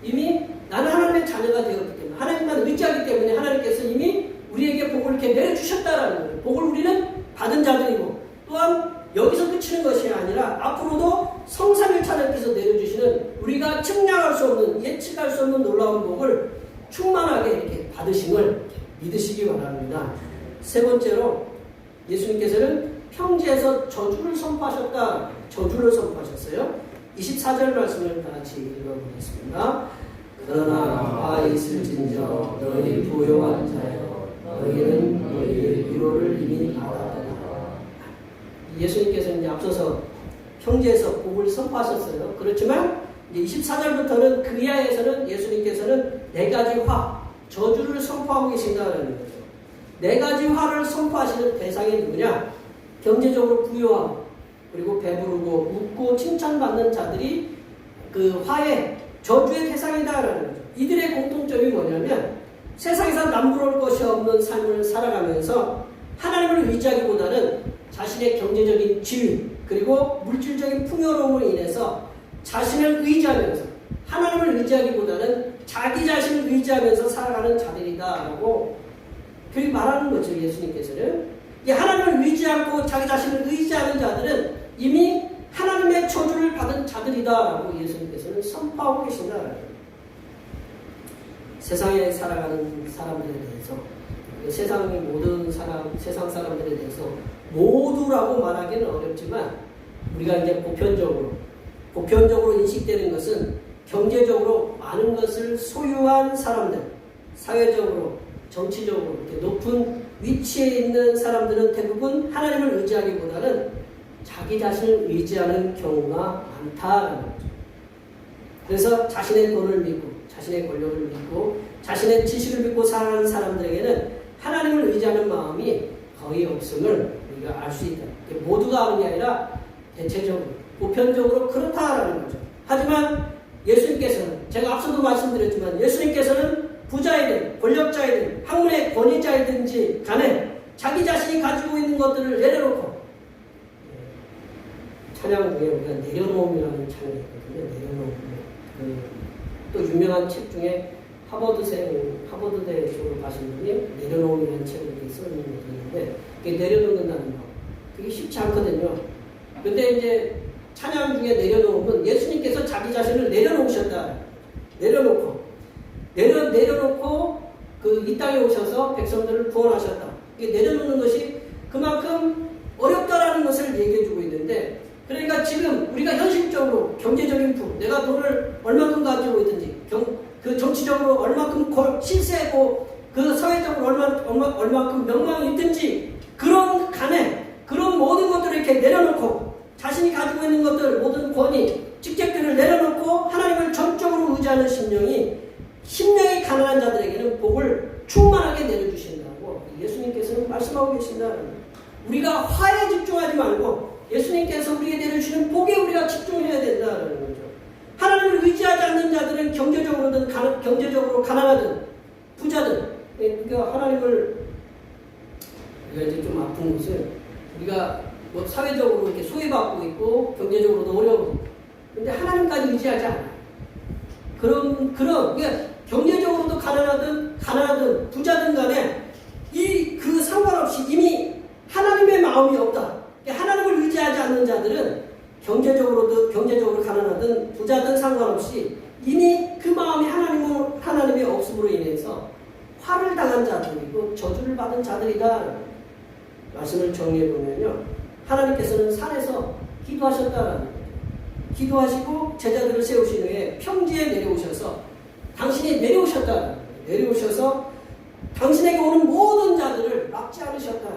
이미 나는 하나님의 자녀가 되었기 때문에 하나님만 의지하기 때문에 하나님께서 이미 우리에게 복을 이렇게 내려주셨다라는 거예요. 복을 우리는 받은 자들이고 또한 여기서 그치는 것이 아니라 앞으로도 성삼일체 하나님께서 내려주시는 우리가 측량할 수 없는 예측할 수 없는 놀라운 복을 충만하게 이렇게 받으심을 믿으시기 바랍니다. 세 번째로 예수님께서는 평지에서 저주를 선포하셨다. 저주를 선포하셨어요. 24절 말씀을 다 같이 읽어보겠습니다. 그러나 바 있을진저 너희 부요한 자여 너희는 너희의 위로를 이미 받았다. 예수님께서는 이제 앞서서 평지에서 복을 선포하셨어요. 그렇지만 이제 24절부터는 그 이하에서는 예수님께서는 네 가지 화, 저주를 선포하고 계신다는 거죠. 네 가지 화를 선포하시는 대상이 누구냐? 경제적으로 부유하고 그리고 배부르고 웃고 칭찬받는 자들이 그 화의 저주의 대상이다라는 거죠. 이들의 공통점이 뭐냐면 세상에서 남부러울 것이 없는 삶을 살아가면서 하나님을 의지하기보다는 자신의 경제적인 지위 그리고 물질적인 풍요로움으로 인해서 자신을 의지하면서 하나님을 의지하기보다는 자기 자신을 의지하면서 살아가는 자들이다라고 그렇게 말하는 거죠. 예수님께서는 하나님을 의지 않고 자기 자신을 의지하는 자들은 이미 하나님의 저주를 받은 자들이다라고 예수님께서는 선포하고 계신다. 세상에 살아가는 사람들에 대해서 세상의 모든 세상 사람들에 대해서 모두라고 말하기는 어렵지만 우리가 이제 보편적으로 인식되는 것은 경제적으로 많은 것을 소유한 사람들, 사회적으로, 정치적으로 이렇게 높은 위치에 있는 사람들은 대부분 하나님을 의지하기보다는 자기 자신을 의지하는 경우가 많다라는 거죠. 그래서 자신의 돈을 믿고, 자신의 권력을 믿고, 자신의 지식을 믿고 살아가는 사람들에게는 하나님을 의지하는 마음이 거의 없음을 우리가 알 수 있다. 모두가 아는 게 아니라 대체적으로, 보편적으로 그렇다라는 거죠. 하지만 예수님께서는, 제가 앞서도 말씀드렸지만 예수님께서는 부자이든 권력자이든 학문의 권위자이든지 간에 자기 자신이 가지고 있는 것들을 내려놓고 찬양 중에 우리가 내려놓음이라는 찬양이 있거든요. 내려놓음. 또 유명한 책 중에 하버드대 쪽으로 가신 분이 내려놓음이라는 책을 이렇게 써있는 것도 있는데 그게 내려놓는다는 거. 그게 쉽지 않거든요. 근데 이제 찬양 중에 내려놓음은 예수님께서 자기 자신을 내려놓으셨다. 내려놓고 이 땅에 오셔서 백성들을 구원하셨다. 이게 내려놓는 것이 그만큼 어렵다라는 것을 얘기해주고 있는데 그러니까 지금 우리가 현실적으로 경제적인 부, 내가 돈을 얼마큼 가지고 있든지 그 정치적으로 얼마큼 실세고 그 사회적으로 얼마큼 명망이 있든지 그런 간에 그런 모든 것들을 이렇게 내려놓고 자신이 가지고 있는 것들 모든 권위, 직책들을 내려놓고 하나님을 전적으로 의지하는 심령이 가난한 자들에게는 복을 충만하게 내려주신다고 예수님께서는 말씀하고 계신다. 우리가 화에 집중하지 말고 예수님께서 우리에게 내려주시는 복에 우리가 집중해야 된다는 거죠. 하나님을 의지하지 않는 자들은 경제적으로 가난하든 부자든 그러니까 하나님을 우리가 이제 좀 아픈 것은 우리가 뭐 사회적으로 이렇게 소외받고 있고 경제적으로도 어려워. 근데 하나님까지 의지하지 않아요. 그러니까 경제적으로도 가난하든 부자든 간에 그 상관없이 이미 하나님의 마음이 없다. 하나님을 의지하지 않는 자들은 경제적으로 가난하든 부자든 상관없이 이미 그 마음이 하나님의 없음으로 인해서 화를 당한 자들이고 저주를 받은 자들이다. 말씀을 정리해보면요. 하나님께서는 산에서 기도하셨다라는 거예요. 기도하시고 제자들을 세우신 후에 평지에 내려오셔서 당신이 내려오셔서 당신에게 오는 모든 자들을 막지 않으셨다.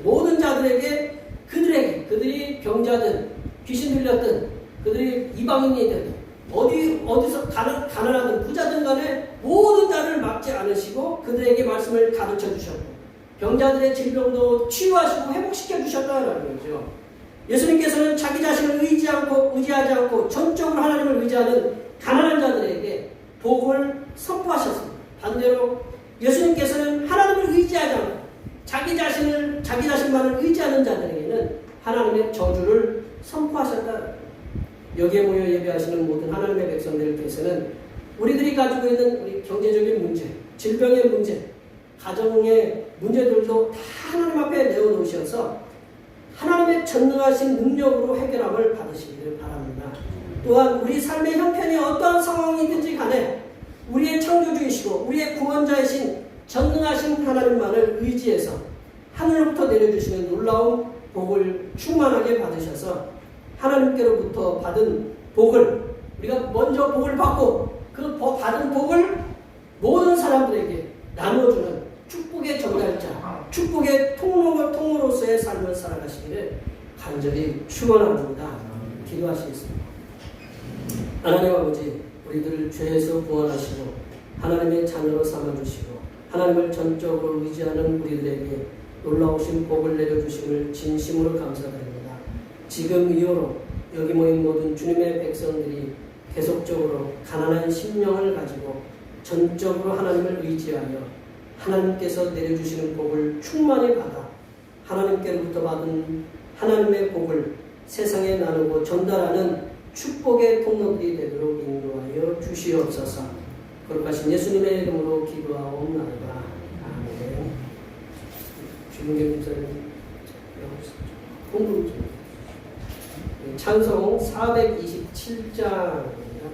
모든 자들에게 그들이 병자든 귀신 들렸든 그들이 이방인이든 어디서 가난하든 부자든 간에 모든 자를 막지 않으시고 그들에게 말씀을 가르쳐 주셨고 병자들의 질병도 치유하시고 회복시켜 주셨다는 거죠. 예수님께서는 자기 자신을 의지하지 않고 전적으로 하나님을 의지하는 가난한 자들에게 복을 선포하셨습니다. 반대로 예수님께서는 하나님을 의지하지 않고 자기 자신만을 의지하는 자들에게는 하나님의 저주를 선포하셨다. 여기에 모여 예배하시는 모든 하나님의 백성들께서는 우리들이 가지고 있는 우리 경제적인 문제, 질병의 문제, 가정의 문제들도 다 하나님 앞에 내어놓으셔서 하나님의 전능하신 능력으로 해결함을 받으시기를 바랍니다. 또한 우리 삶의 형편이 어떠한 상황이든지 간에 우리의 창조주이시고 우리의 구원자이신 전능하신 하나님만을 의지해서 하늘로부터 내려주시는 놀라운 복을 충만하게 받으셔서 하나님께로부터 받은 복을 우리가 먼저 복을 받고 그 받은 복을 모든 사람들에게 나눠주는 축복의 전달자, 축복의 통로로서의 삶을 살아가시기를 간절히 축원합니다. 기도하시겠습니다. 하나님 아버지, 우리들을 죄에서 구원하시고 하나님의 자녀로 삼아주시고 하나님을 전적으로 의지하는 우리들에게 놀라우신 복을 내려주심을 진심으로 감사드립니다. 지금 이후로 여기 모인 모든 주님의 백성들이 계속적으로 가난한 심령을 가지고 전적으로 하나님을 의지하여 하나님께서 내려주시는 복을 충만히 받아 하나님께로부터 받은 하나님의 복을 세상에 나누고 전달하는 축복의 통로들이 되도록 인도하여 주시옵소서. 거룩하신 예수님의 이름으로 기도하옵나이다. 아멘. 주문경 목사님 공부 좀. 찬송 427장입니다.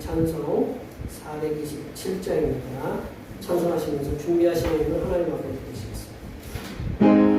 찬송 427장입니다. 찬송하시면서 준비하시는 분은 하나님 앞에 드리시겠습니다.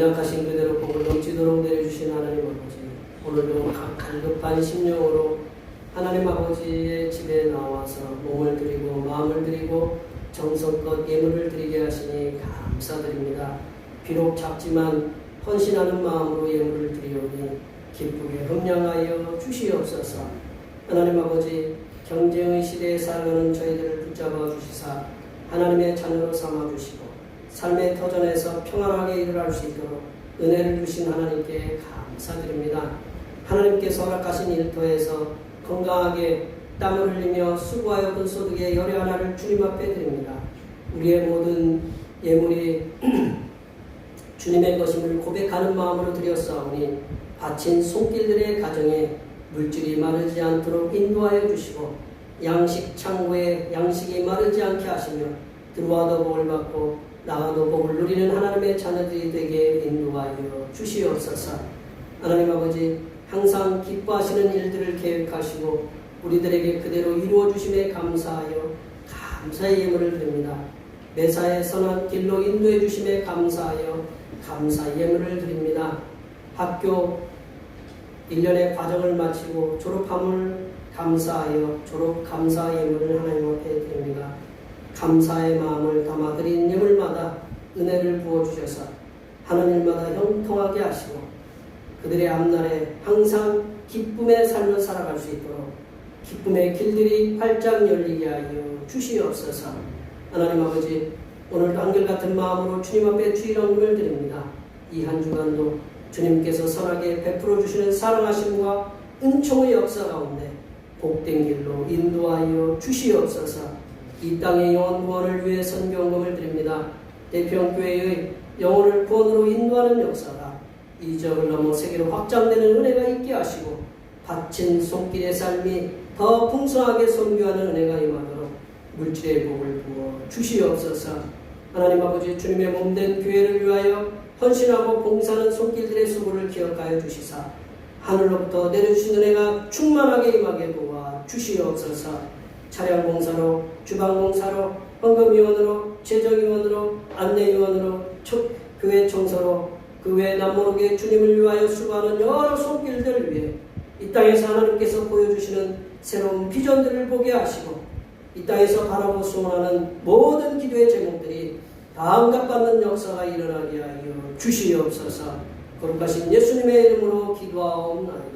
언약하신 그대로 복을 넘치도록 내려주신 하나님 아버지, 오늘도 갈급한 심령으로 하나님 아버지의 집에 나와서 몸을 드리고 마음을 드리고 정성껏 예물을 드리게 하시니 감사드립니다. 비록 작지만 헌신하는 마음으로 예물을 드리오니 기쁘게 흠량하여 주시옵소서. 하나님 아버지, 경쟁의 시대에 살아가는 저희들을 붙잡아 주시사 하나님의 자녀로 삼아 주시고 삶의 터전에서 평안하게 일을 할 수 있도록 은혜를 주신 하나님께 감사드립니다. 하나님께서 허락하신 일터에서 건강하게 땀을 흘리며 수고하여 든 소득의 열의 하나를 주님 앞에 드립니다. 우리의 모든 예물이 주님의 것임을 고백하는 마음으로 드렸사오니 바친 손길들의 가정에 물질이 마르지 않도록 인도하여 주시고 양식 창고에 양식이 마르지 않게 하시며 들어와도 복을 받고 나가도 복을 누리는 하나님의 자녀들이 되게 인도하여 주시옵소서. 하나님 아버지, 항상 기뻐하시는 일들을 계획하시고 우리들에게 그대로 이루어 주심에 감사하여 감사의 예물을 드립니다. 매사에 선한 길로 인도해 주심에 감사하여 감사의 예물을 드립니다. 학교 1년의 과정을 마치고 졸업함을 감사하여 졸업 감사 예물을 하나님 앞에 드립니다. 감사의 마음을 담아드린 예물마다 은혜를 부어주셔서 하는 일마다 형통하게 하시고 그들의 앞날에 항상 기쁨의 삶을 살아갈 수 있도록 기쁨의 길들이 활짝 열리게 하여 주시옵소서. 하나님 아버지, 오늘도 한결같은 마음으로 주님 앞에 주일언금을 드립니다. 이 한 주간도 주님께서 선하게 베풀어 주시는 사랑하심과 은총의 역사 가운데 복된 길로 인도하여 주시옵소서. 이 땅의 영혼 구원을 위해 선교헌금을 드립니다. 대평교회의 영혼을 구원으로 인도하는 역사가 이 지역을 넘어 세계로 확장되는 은혜가 있게 하시고 바친 손길의 삶이 더 풍성하게 선교하는 은혜가 임하도록 물질의 복을 부어 주시옵소서. 하나님 아버지, 주님의 몸된 교회를 위하여 헌신하고 봉사하는 손길들의 수고를 기억하여 주시사 하늘로부터 내려주신 은혜가 충만하게 임하게 도와 주시옵소서. 차량 봉사로, 주방 봉사로, 헌금위원으로, 재정위원으로, 안내위원으로, 교회 청소로, 그 외 남모르게 주님을 위하여 수고하는 여러 손길들을 위해 이 땅에서 하나님께서 보여주시는 새로운 비전들을 보게 하시고 이 땅에서 바라고 소원하는 모든 기도의 제목들이 다 응답받는 역사가 일어나게 하여 주시옵소서. 거룩하신 예수님의 이름으로 기도하옵나이다.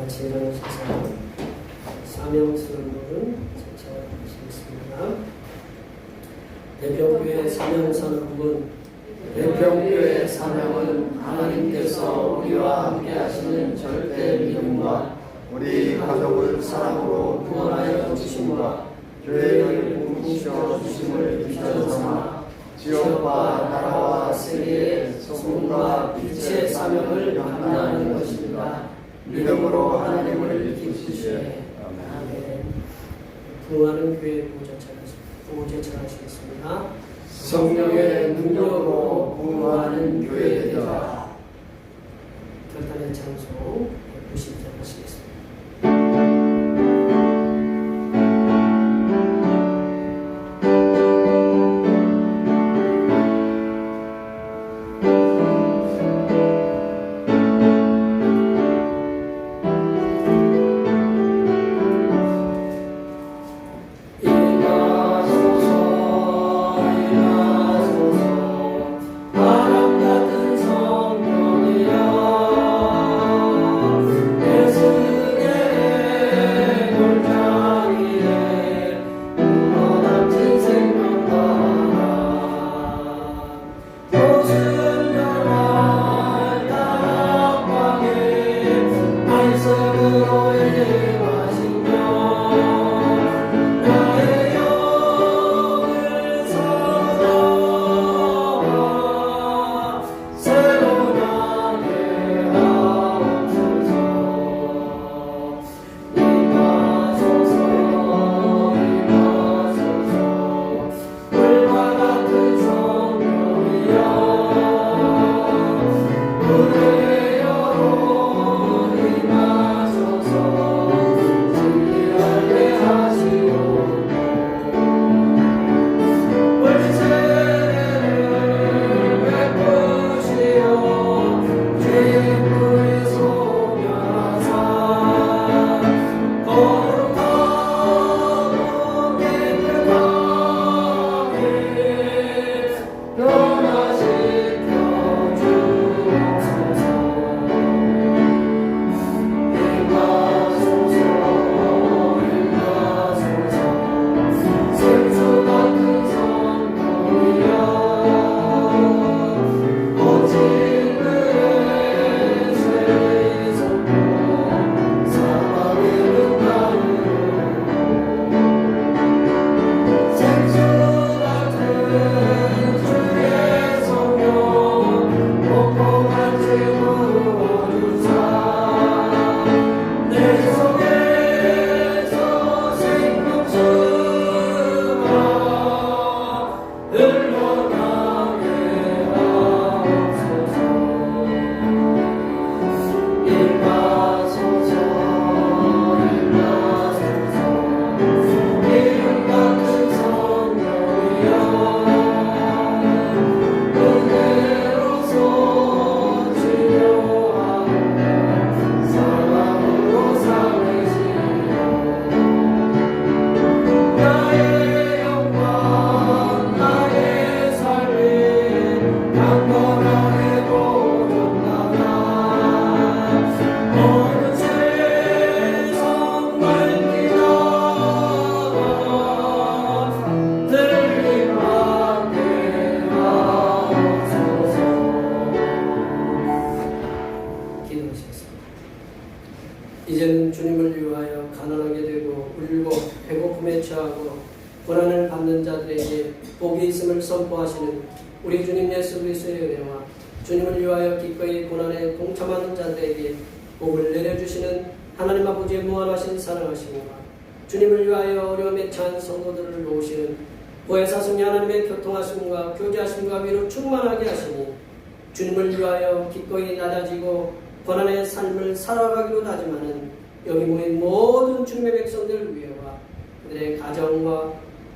제자의 세상 사명스러운 부분 제차하시겠습니다. 대평교회 사명선 부분. 대평교회 사명은 하나님께서 우리와 함께 하시는 절대 믿음과 우리 가족을 사랑으로 구원하여 주심과 교회를 부흥시켜 주심을 비전 삼아 지역과 나라와 세계의 소금과 빛의 사명을 감당하는 것입니다. 믿음으로 하나님을 기쁘시게. 아멘. 부흥하는 교회 부모제 하시겠습니다. 성령의 능력으로 부흥하는 교회 되자. 결단의 장소 190장 하시겠습니다. 이제는 주님을 위하여 가난하게 되고 울고 배고픔에 처하고 고난을 받는 자들에게 복이 있음을 선포하시는 우리 주님 예수 그리스도의 은혜와 주님을 위하여 기꺼이 고난에 동참하는 자들에게 복을 내려주시는 하나님 아버지의 무한하신 사랑하심과 주님을 위하여 어려움에 처한 성도들을 도우시는 보혜사성이 하나님의 교통하심과 교제하심과 위로 충만하게 하시니 주님을 위하여 기꺼이 낮아지고 고난의 삶을 살아가기로 다짐하는 여기 모인 모든 주님의 백성들을 위해와 그들의 가정과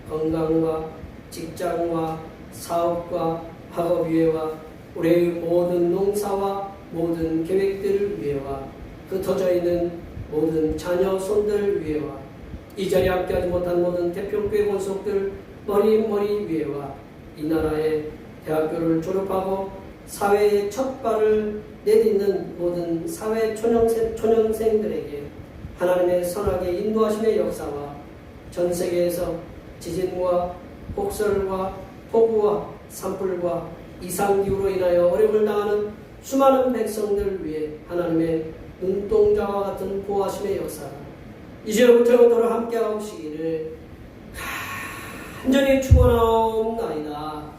건강과 직장과 사업과 학업 위해와 우리의 모든 농사와 모든 계획들을 위해와 흩어져 있는 모든 자녀 손들 위해와 이 자리에 함께하지 못한 모든 대평교회 권속들 머리 위에와 이 나라의 대학교를 졸업하고 사회의 첫 발을 내딛는 모든 사회 초년생들에게 하나님의 선하게 인도하심의 역사와 전 세계에서 지진과 폭설과 폭우와 산불과 이상기후로 인하여 어려움을 당하는 수많은 백성들을 위해 하나님의 눈동자와 같은 보호하심의 역사가 이제로부터 영원토록 함께하시기를 간절히 축원하옵나이다.